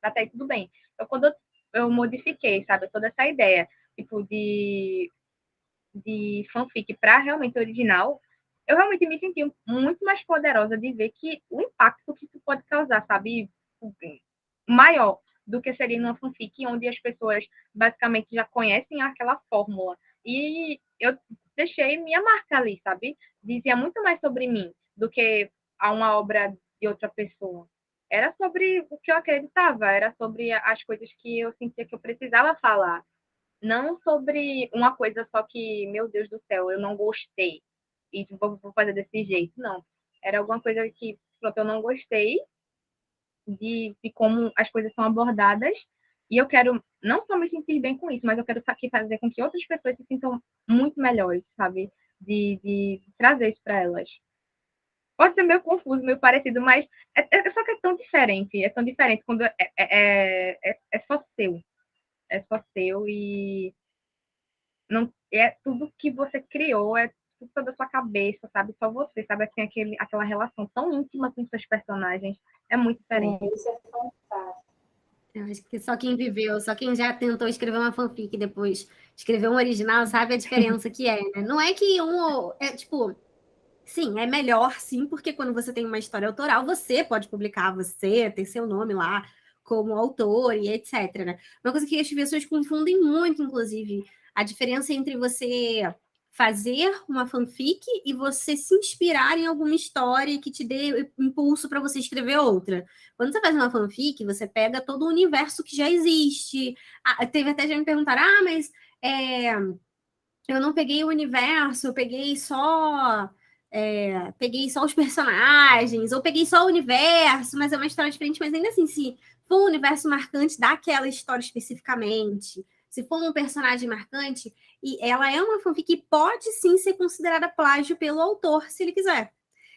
Speaker 3: até aí tudo bem. Então, quando eu modifiquei, sabe, toda essa ideia, tipo, de fanfic para realmente original, eu realmente me senti muito mais poderosa de ver que o impacto que isso pode causar, sabe, maior do que seria numa fanfic onde as pessoas basicamente já conhecem aquela fórmula. E eu deixei minha marca ali, sabe? Dizia muito mais sobre mim do que a uma obra de outra pessoa. Era sobre o que eu acreditava, era sobre as coisas que eu sentia que eu precisava falar. Não sobre uma coisa só que, meu Deus do céu, eu não gostei e vou fazer desse jeito. Não. Era alguma coisa que, pronto, eu não gostei de como as coisas são abordadas e eu quero não só me sentir bem com isso, mas eu quero fazer com que outras pessoas se sintam muito melhores, sabe? De trazer isso para elas. Pode ser meio confuso, meio parecido, mas só que é tão diferente quando é só seu. É só seu e não é tudo que você criou, é tudo da sua cabeça, sabe? Só você, sabe? Tem aquela relação tão íntima com seus personagens. É muito diferente.
Speaker 2: Isso é fantástico.
Speaker 1: Eu acho que só quem viveu, só quem já tentou escrever uma fanfic e depois escrever um original sabe a diferença que é, né? Não é que é tipo, sim, é melhor sim, porque quando você tem uma história autoral, você pode publicar, você tem seu nome lá como autor e etc, né? Uma coisa que as pessoas confundem muito, inclusive, a diferença entre você fazer uma fanfic e você se inspirar em alguma história que te dê impulso para você escrever outra. Quando você faz uma fanfic, você pega todo o universo que já existe. Teve até já me perguntaram, mas eu não peguei o universo, eu peguei só os personagens, ou peguei só o universo, mas é uma história diferente, mas ainda assim, se for um universo marcante daquela história especificamente, se for um personagem marcante, e ela é uma fanfic que pode sim ser considerada plágio pelo autor, se ele quiser.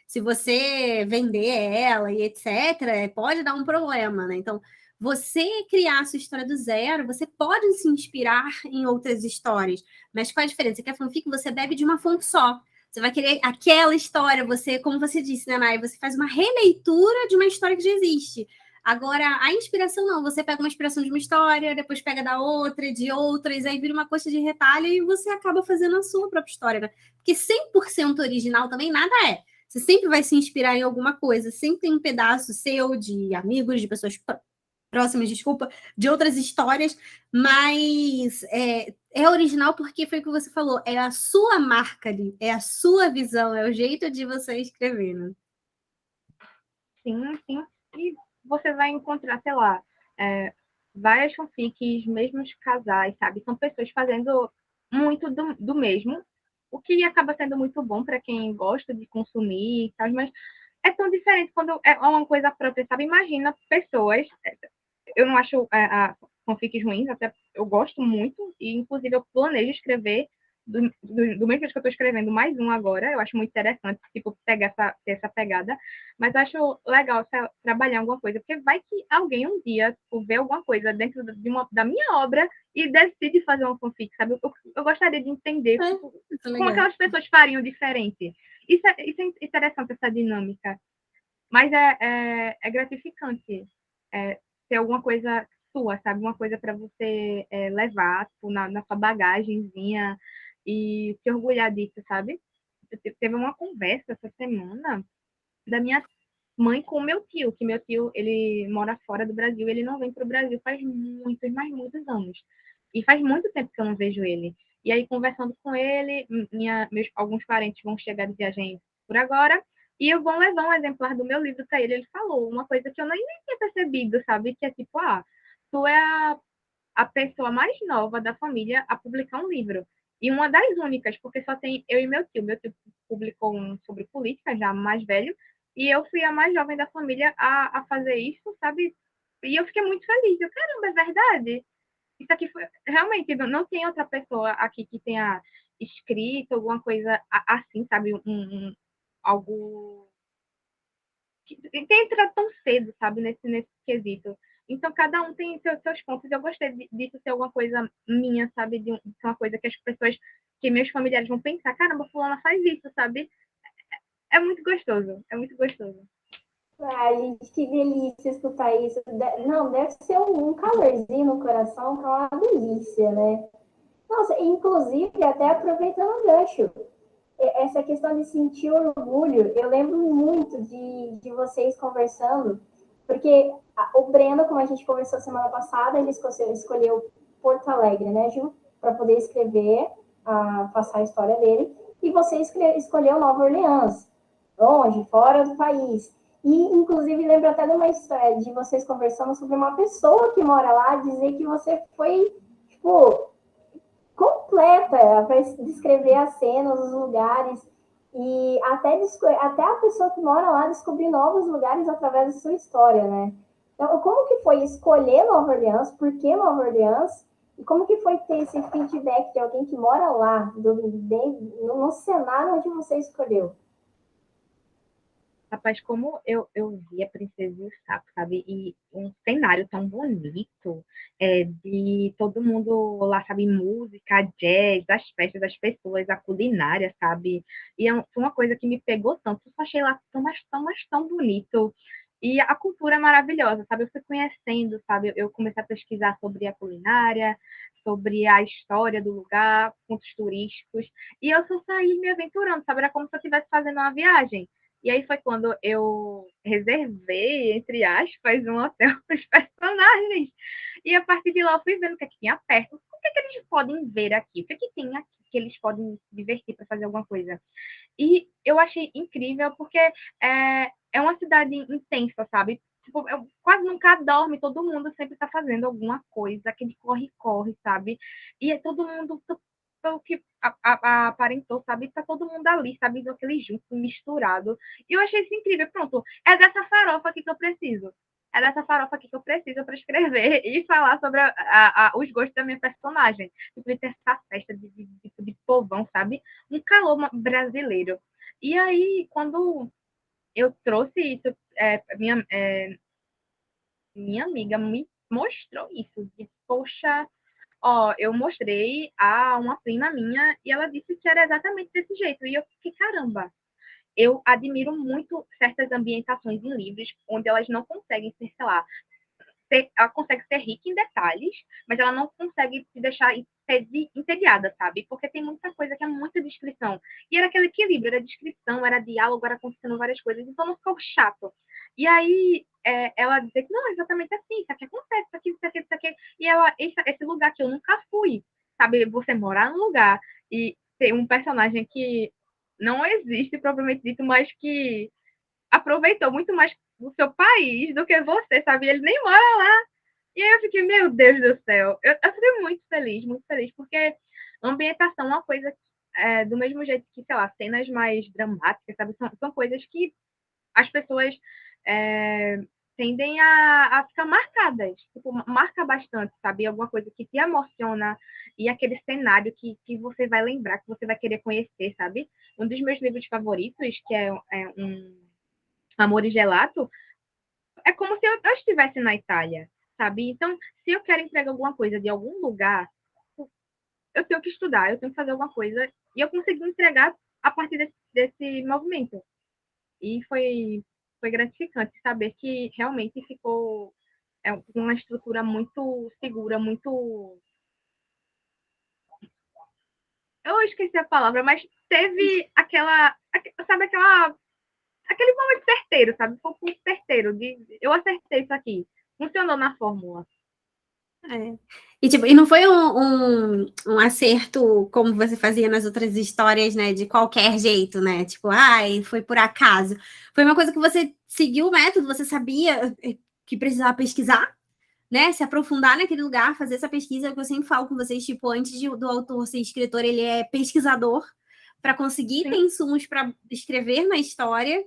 Speaker 1: Se você vender ela e etc., pode dar um problema, né? Então, você criar a sua história do zero, você pode se inspirar em outras histórias. Mas qual a diferença? Que a fanfic você bebe de uma fonte só. Você vai querer aquela história, você, como você disse, né, Nai? Você faz uma releitura de uma história que já existe. Agora, a inspiração não. Você pega uma inspiração de uma história, depois pega da outra, de outras, aí vira uma coxa de retalho e você acaba fazendo a sua própria história, né? Porque 100% original também nada é. Você sempre vai se inspirar em alguma coisa, sempre tem um pedaço seu, de amigos, de pessoas próximas, desculpa, de outras histórias, mas é original porque foi o que você falou, é a sua marca ali, é a sua visão, é o jeito de você escrever, né?
Speaker 3: Sim, sim. E você vai encontrar, sei lá, várias fanfics, mesmos casais, sabe? São pessoas fazendo muito do mesmo, o que acaba sendo muito bom para quem gosta de consumir, sabe? Mas é tão diferente quando é uma coisa própria, sabe? Imagina pessoas. Eu não acho a fanfics ruins, até eu gosto muito, e inclusive eu planejo escrever do mesmo jeito que eu estou escrevendo mais um agora, eu acho muito interessante, tipo, pegar essa pegada, mas eu acho legal trabalhar alguma coisa, porque vai que alguém um dia tipo, vê alguma coisa dentro da minha obra e decide fazer uma fanfic, sabe? Eu gostaria de entender tipo, como aquelas pessoas fariam diferente. Isso é interessante, essa dinâmica, mas é gratificante ter alguma coisa sua, sabe? Uma coisa para você levar tipo, na sua bagagenzinha e se orgulhar disso, sabe? Teve uma conversa essa semana da minha mãe com o meu tio, que meu tio, ele mora fora do Brasil, ele não vem para o Brasil faz muitos, mas muitos anos. E faz muito tempo que eu não vejo ele. E aí, conversando com ele, alguns parentes vão chegar de viagem por agora, e eu vou levar um exemplar do meu livro para ele. Ele falou uma coisa que eu nem tinha percebido, sabe? Que é tipo, tu é a pessoa mais nova da família a publicar um livro. E uma das únicas, porque só tem eu e meu tio. Meu tio publicou um sobre política, já mais velho, e eu fui a mais jovem da família a fazer isso, sabe? E eu fiquei muito feliz. Eu, caramba, é verdade? Isso aqui foi. Realmente, não tem outra pessoa aqui que tenha escrito alguma coisa assim, sabe? Algo que entra tão cedo, sabe? Nesse quesito. Então, cada um tem seus pontos. Eu gostei disso ser alguma coisa minha, sabe? De ser uma coisa que as pessoas, que meus familiares vão pensar: caramba, fulana faz isso, sabe? É muito gostoso. É muito gostoso.
Speaker 2: Ai, gente, que delícia escutar isso. Não, deve ser um calorzinho no coração, que é uma delícia, né? Nossa, inclusive, até aproveitando o gancho, essa questão de sentir orgulho, eu lembro muito de vocês conversando, porque o Breno, como a gente conversou semana passada, ele escolheu Porto Alegre, né, Ju, para poder escrever. a passar a história dele, e você escolheu Nova Orleans, longe, fora do país. E, inclusive, lembro até de uma história de vocês conversando sobre uma pessoa que mora lá, dizer que você foi, tipo, completa para descrever as cenas, os lugares, e até a pessoa que mora lá descobrir novos lugares através da sua história, né? Então, como que foi escolher Nova Orleans? Por que Nova Orleans? E como que foi ter esse feedback de alguém que mora lá, no cenário onde você escolheu?
Speaker 3: Rapaz, como eu vi a Princesa e o Sapo, sabe? E um cenário tão bonito, de todo mundo lá, sabe? Música, jazz, as festas das pessoas, a culinária, sabe? E foi uma coisa que me pegou tanto. Eu achei lá tão bonito. E a cultura é maravilhosa, sabe? Eu fui conhecendo, sabe? Eu comecei a pesquisar sobre a culinária, sobre a história do lugar, pontos turísticos. E eu só saí me aventurando, sabe? Era como se eu estivesse fazendo uma viagem. E aí foi quando eu reservei, entre aspas, um hotel para os personagens. E a partir de lá eu fui vendo o que é que tinha perto. O que é que eles podem ver aqui? O que é que tem aqui que eles podem se divertir para fazer alguma coisa? E eu achei incrível porque é uma cidade intensa, sabe? Tipo, eu quase nunca dorme, todo mundo sempre está fazendo alguma coisa, aquele corre-corre, sabe? E é todo mundo pelo que aparentou, sabe? Tá todo mundo ali, sabe? Aquele junto, misturado. E eu achei isso incrível. Pronto, é dessa farofa aqui que eu preciso. É dessa farofa aqui que eu preciso para escrever e falar sobre os gostos da minha personagem. Tipo, de ter essa festa de povão, sabe? Um calor brasileiro. E aí, quando eu trouxe isso, minha amiga me mostrou isso. De, poxa, ó, eu mostrei a uma prima minha e ela disse que era exatamente desse jeito. E eu fiquei, caramba, eu admiro muito certas ambientações em livros onde elas não conseguem ser, sei lá, ela consegue ser rica em detalhes, mas ela não consegue se deixar entediada, sabe? Porque tem muita coisa que é muita descrição. E era aquele equilíbrio, era descrição, era diálogo, era acontecendo várias coisas, então não ficou chato. E aí ela dizia que não, é exatamente assim, isso aqui acontece, isso aqui, isso aqui, isso aqui. E ela, esse lugar que eu nunca fui, sabe? Você morar num lugar e ter um personagem que não existe, propriamente dito, mas que aproveitou muito mais o seu país do que você, sabe? Ele nem mora lá. E aí eu fiquei, meu Deus do céu. Eu fiquei muito feliz, porque ambientação é uma coisa do mesmo jeito que, sei lá, cenas mais dramáticas, sabe? São coisas que as pessoas é, tendem a ficar marcadas. Tipo, marca bastante, sabe? Alguma coisa que te emociona e aquele cenário que você vai lembrar, que você vai querer conhecer, sabe? Um dos meus livros favoritos, que é um Amor e Gelato, é como se eu estivesse na Itália, sabe? Então, se eu quero entregar alguma coisa de algum lugar, eu tenho que estudar, eu tenho que fazer alguma coisa, e eu consegui entregar a partir desse movimento. E foi gratificante saber que realmente ficou uma estrutura muito segura, muito. Eu esqueci a palavra, mas teve sabe, aquele momento certeiro, sabe? Foi um ponto certeiro eu acertei isso aqui. Funcionou na fórmula.
Speaker 1: É. E, tipo, e não foi um acerto como você fazia nas outras histórias, né? De qualquer jeito, né? Tipo, ai, foi por acaso. Foi uma coisa que você seguiu o método, você sabia que precisava pesquisar, né? Se aprofundar naquele lugar, fazer essa pesquisa, que eu sempre falo com vocês, tipo, antes do autor ser escritor, ele é pesquisador para conseguir ter
Speaker 3: Sim.
Speaker 1: insumos para escrever na história.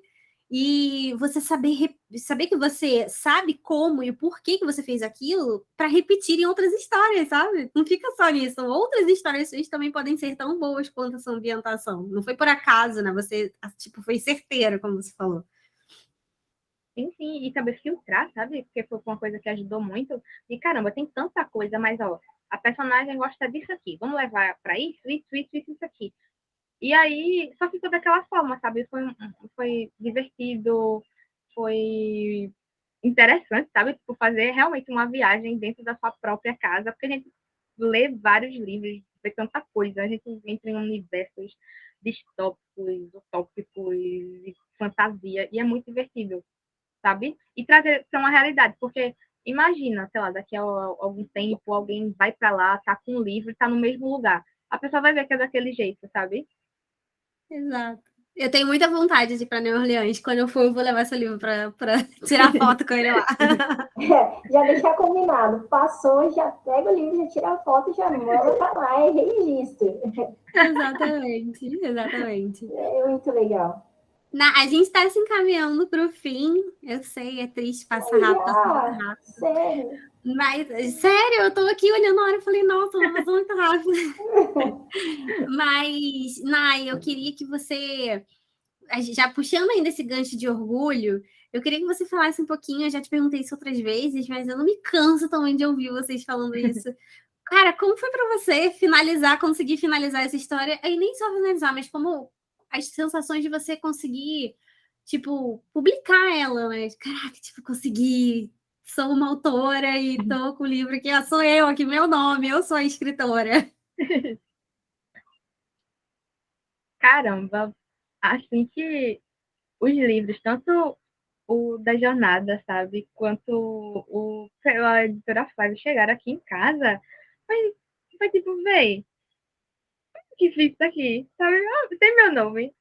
Speaker 1: E você saber que você sabe como e o porquê que você fez aquilo para repetir em outras histórias, sabe? Não fica só nisso. Outras histórias suas também podem ser tão boas quanto essa ambientação. Não foi por acaso, né? Você, tipo, foi certeiro, como você falou.
Speaker 3: Sim, sim, e saber filtrar, sabe? Porque foi uma coisa que ajudou muito. E caramba, tem tanta coisa, mas ó, a personagem gosta disso aqui. Vamos levar para isso aqui. E aí só ficou daquela forma, sabe? Foi divertido, foi interessante, sabe? Tipo, fazer realmente uma viagem dentro da sua própria casa, porque a gente lê vários livros, vê tanta coisa, a gente entra em universos distópicos, utópicos, e fantasia, e é muito divertido, sabe? E trazer para uma realidade, porque imagina, sei lá, daqui a algum tempo alguém vai para lá, tá com um livro e tá no mesmo lugar. a pessoa vai ver que é daquele jeito, sabe?
Speaker 1: Exato. Eu tenho muita vontade de ir para New Orleans. Quando eu for, eu vou levar esse livro para tirar foto com ele lá.
Speaker 2: Já deixar combinado. Passou, já pega o livro, já tira a foto, já manda para lá e registro.
Speaker 1: Exatamente, exatamente.
Speaker 2: É muito legal.
Speaker 1: A gente está se encaminhando para o fim. Eu sei, é triste, passa rápido, passa muito rápido.
Speaker 2: Sério.
Speaker 1: Mas, sério, eu tô aqui olhando a hora e falei, nossa, vai passar muito rápido. Mas, Nai, eu queria que você, já puxando ainda esse gancho de orgulho, eu queria que você falasse um pouquinho, eu já te perguntei isso outras vezes, mas eu não me canso também de ouvir vocês falando isso. Cara, como foi para você conseguir finalizar essa história? E nem só finalizar, mas como as sensações de você conseguir, tipo, publicar ela, né? Caraca, tipo, consegui, sou uma autora e tô com o livro aqui, ó, sou eu aqui, meu nome, eu sou a escritora.
Speaker 3: Caramba, assim que os livros, tanto o da jornada, sabe, quanto o a editora Flávia chegaram aqui em casa, foi tipo, véi, que fiz isso aqui, sabe? Tem meu nome.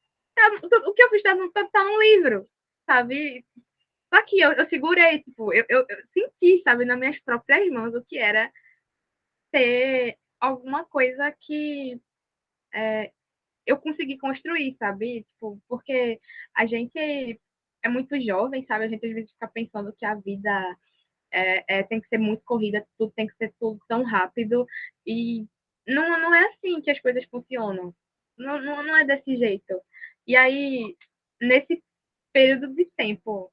Speaker 3: O que eu fiz tá no livro, sabe? Só que eu segurei, tipo, eu senti, sabe, nas minhas próprias mãos o que era ter alguma coisa que eu consegui construir, sabe? Tipo, porque a gente é muito jovem, sabe? A gente às vezes fica pensando que a vida tem que ser muito corrida, tudo tem que ser tudo tão rápido. E não é assim que as coisas funcionam. Não é desse jeito. E aí, nesse período de tempo,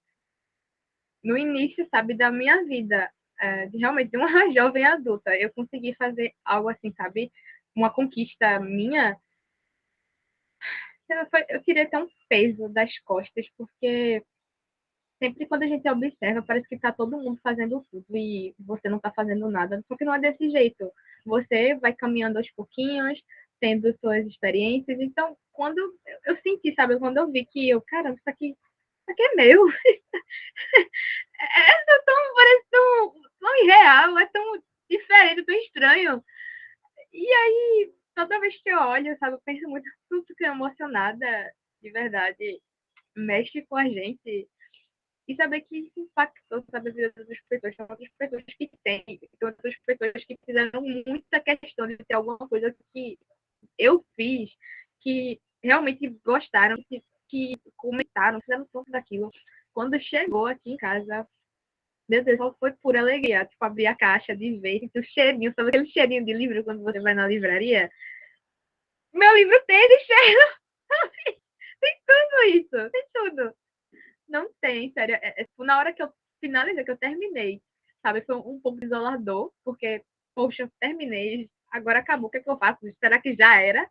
Speaker 3: no início, sabe, da minha vida, realmente de uma jovem adulta, eu consegui fazer algo assim, sabe? Uma conquista minha. Eu queria ter um peso das costas, porque sempre quando a gente observa, parece que está todo mundo fazendo tudo e você não está fazendo nada. Só que não é desse jeito. Você vai caminhando aos pouquinhos, tendo suas experiências. Então, quando eu senti, sabe, quando eu vi que caramba, isso aqui é meu. Parece tão irreal, é tão diferente, tão estranho. E aí, toda vez que eu olho, sabe, eu penso muito, tudo que é emocionada, de verdade, mexe com a gente. E saber que isso impactou, sabe, a vida das outras pessoas. São outras pessoas que têm, são outras pessoas que fizeram muita questão de ter alguma coisa que eu fiz, que realmente gostaram, que comentaram, fizeram tudo daquilo. Quando chegou aqui em casa, meu Deus, só foi por alegria. Tipo, abrir a caixa de ver, o cheirinho, sabe aquele cheirinho de livro quando você vai na livraria? Meu livro tem esse cheiro, tem tudo isso, tem tudo. Não tem, sério. Tipo, na hora que eu finalizei, que eu terminei, sabe? Foi um pouco desolador, porque, poxa, eu terminei, agora acabou, o que é que eu faço? Será que já era?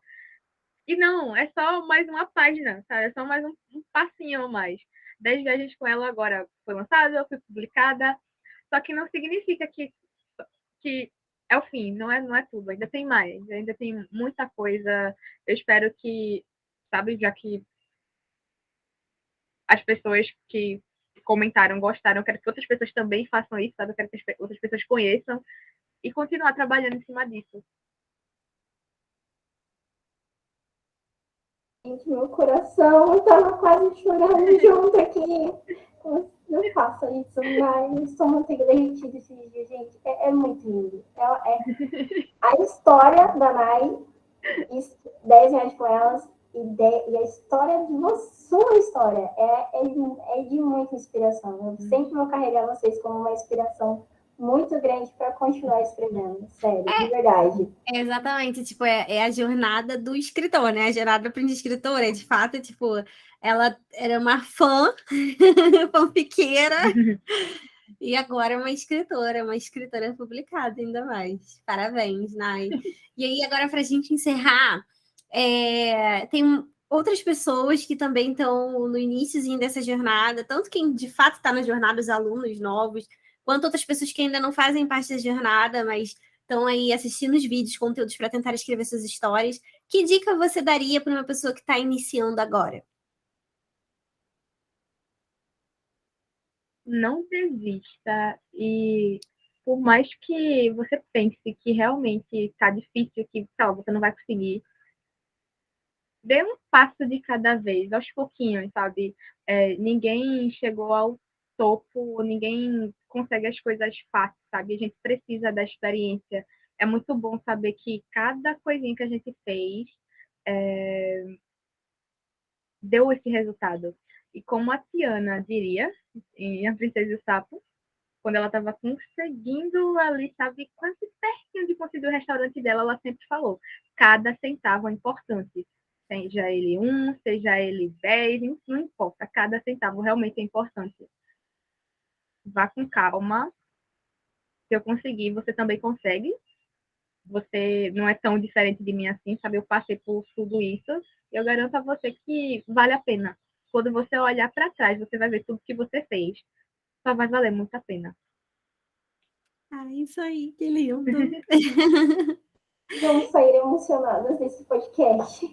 Speaker 3: E não, é só mais uma página, sabe? É só mais um passinho a mais. 10 viagens com ela agora foi lançada, foi publicada, só que não significa que é o fim, não é tudo, ainda tem mais, ainda tem muita coisa. Eu espero que, sabe, já que as pessoas que comentaram, gostaram, eu quero que outras pessoas também façam isso, sabe? Eu quero que outras pessoas conheçam e continuar trabalhando em cima disso.
Speaker 2: Gente, meu coração estava quase chorando junto aqui. Não faça isso, mas sou manteiga derretida esses dias, gente. É muito lindo. A história da Nai, 10 reais com elas, e a história de sua história é de muita inspiração. Eu sempre vou carregar vocês como uma inspiração muito grande para continuar escrevendo. Sério, de verdade.
Speaker 1: Exatamente, tipo, é a jornada do escritor, né? A jornada do aprendiz escritora, de fato, tipo, ela era uma fã, fanfiqueira, e agora é uma escritora publicada ainda mais. Parabéns, Nai. E aí, agora, para a gente encerrar, tem outras pessoas que também estão no iníciozinho dessa jornada, tanto quem de fato está na jornada, os alunos novos, quanto outras pessoas que ainda não fazem parte da jornada, mas estão aí assistindo os vídeos, conteúdos para tentar escrever suas histórias. Que dica você daria para uma pessoa que está iniciando agora?
Speaker 3: Não desista e por mais que você pense que realmente está difícil, que você não vai conseguir, dê um passo de cada vez, aos pouquinhos, sabe? Ninguém chegou ao topo, ninguém consegue as coisas fáceis, sabe? A gente precisa da experiência. É muito bom saber que cada coisinha que a gente fez deu esse resultado. E como a Tiana diria, em A Princesa e o Sapo, quando ela estava conseguindo ali, sabe, quase pertinho de conseguir o restaurante dela, ela sempre falou: cada centavo é importante. Seja ele 1, seja ele 10, não importa. Cada centavo realmente é importante. Vá com calma. Se eu conseguir, você também consegue. Você não é tão diferente de mim assim, sabe? Eu passei por tudo isso. E eu garanto a você que vale a pena. Quando você olhar para trás, você vai ver tudo que você fez. Só vai valer muito a pena.
Speaker 1: Isso aí, que lindo.
Speaker 2: Vamos sair emocionadas desse podcast.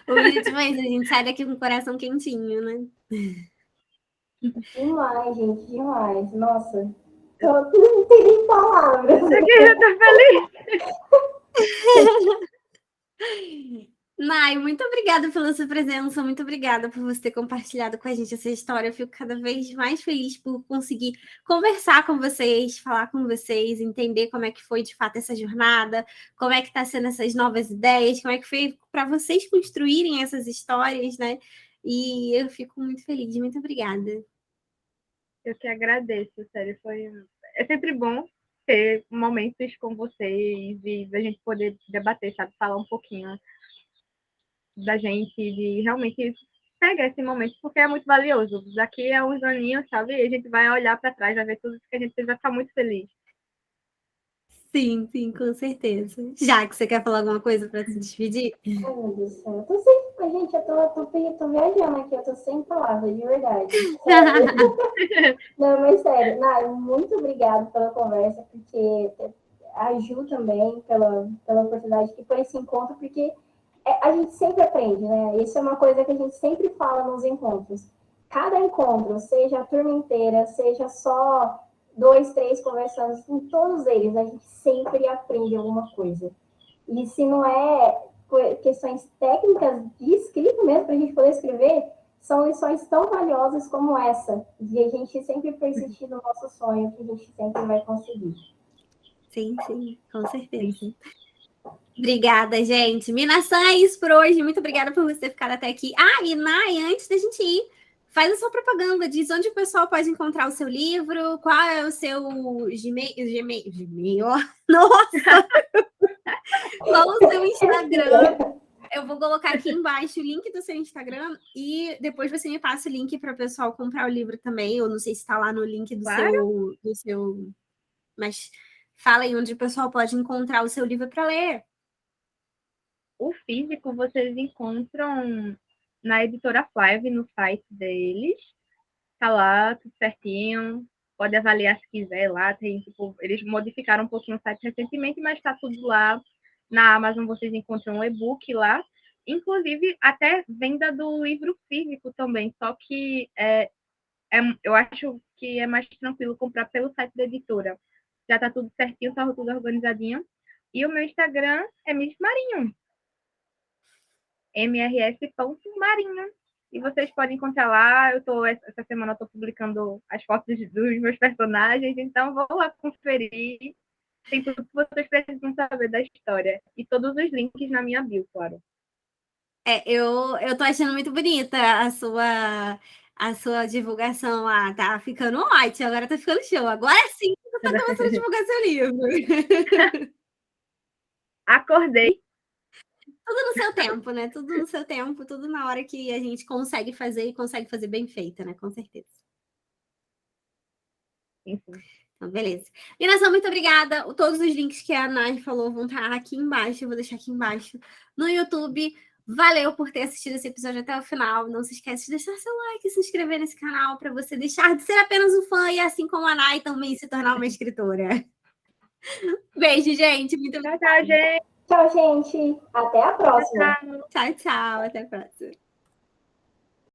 Speaker 1: O bonito é isso, a gente sai daqui com o coração quentinho, né?
Speaker 2: Demais, gente, demais. Nossa, não tem nem palavras.
Speaker 3: Eu queria estar feliz.
Speaker 1: Nai, muito obrigada pela sua presença, muito obrigada por você ter compartilhado com a gente essa história. Eu fico cada vez mais feliz por conseguir conversar com vocês, falar com vocês, entender como é que foi de fato essa jornada, como é que está sendo essas novas ideias, como é que foi para vocês construírem essas histórias, né? E eu fico muito feliz, muito obrigada.
Speaker 3: Eu que agradeço, sério. É sempre bom ter momentos com vocês e a gente poder debater, sabe? Falar um pouquinho da gente, de realmente pegar esse momento, porque é muito valioso. Daqui a uns aninhos, sabe? A gente vai olhar para trás, vai ver tudo que a gente fez, vai ficar muito feliz.
Speaker 1: Sim, com certeza. Já que você quer falar alguma coisa para se despedir?
Speaker 2: Ai, meu Deus do céu. Eu tô sem. Gente, tô viajando aqui, eu tô sem palavras, de verdade. Sério. Não, mas sério, Nai, muito obrigada pela conversa, porque a Ju também, pela oportunidade que foi esse encontro, porque a gente sempre aprende, né? Isso é uma coisa que a gente sempre fala nos encontros. Cada encontro, seja a turma inteira, seja só 2, 3 conversando, em todos eles, a gente sempre aprende alguma coisa. E se não é questões técnicas de escrita mesmo, para a gente poder escrever, são lições tão valiosas como essa, de a gente sempre persistir no nosso sonho, que a gente sempre vai conseguir.
Speaker 1: Sim, com certeza.
Speaker 3: Sim.
Speaker 1: Obrigada, gente. Minasan é isso por hoje. Muito obrigada por você ficar até aqui. E Nai, antes da gente ir, faz a sua propaganda. Diz onde o pessoal pode encontrar o seu livro, qual é o seu Gmail. Nossa! Qual o seu Instagram? Eu vou colocar aqui embaixo o link do seu Instagram e depois você me passa o link para o pessoal comprar o livro também. Eu não sei se está lá no link do seu... Mas fala aí onde o pessoal pode encontrar o seu livro para ler.
Speaker 3: O físico vocês encontram na editora Five, no site deles. Tá lá, tudo certinho. Pode avaliar se quiser lá. Eles modificaram um pouquinho o site recentemente, mas está tudo lá. Na Amazon vocês encontram um e-book lá. Inclusive, até venda do livro físico também. Só que eu acho que é mais tranquilo comprar pelo site da editora. Já está tudo certinho, está tudo organizadinho. E o meu Instagram é Miss Marinho. mrs.marinho. E vocês podem encontrar lá. Essa semana eu estou publicando as fotos dos meus personagens, então vou lá conferir. Tem tudo que vocês precisam saber da história. E todos os links na minha bio, claro.
Speaker 1: Eu tô achando muito bonita a sua divulgação lá. Tá ficando ótimo, agora tá ficando show. Agora sim você tá começando a divulgar seu livro.
Speaker 3: Acordei.
Speaker 1: Tudo no seu tempo, né? Tudo no seu tempo, tudo na hora que a gente consegue fazer e consegue fazer bem feita, né? Com certeza.
Speaker 3: Enfim.
Speaker 1: Então, beleza. Minasan, muito obrigada. Todos os links que a Nai falou vão estar aqui embaixo. Eu vou deixar aqui embaixo no YouTube. Valeu por ter assistido esse episódio até o final. Não se esquece de deixar seu like e se inscrever nesse canal para você deixar de ser apenas um fã e, assim como a Nai, também se tornar uma escritora. Beijo, gente. Muito obrigada.
Speaker 3: Tchau, gente.
Speaker 2: Tchau, gente. Até a próxima.
Speaker 1: Tchau. Até a próxima.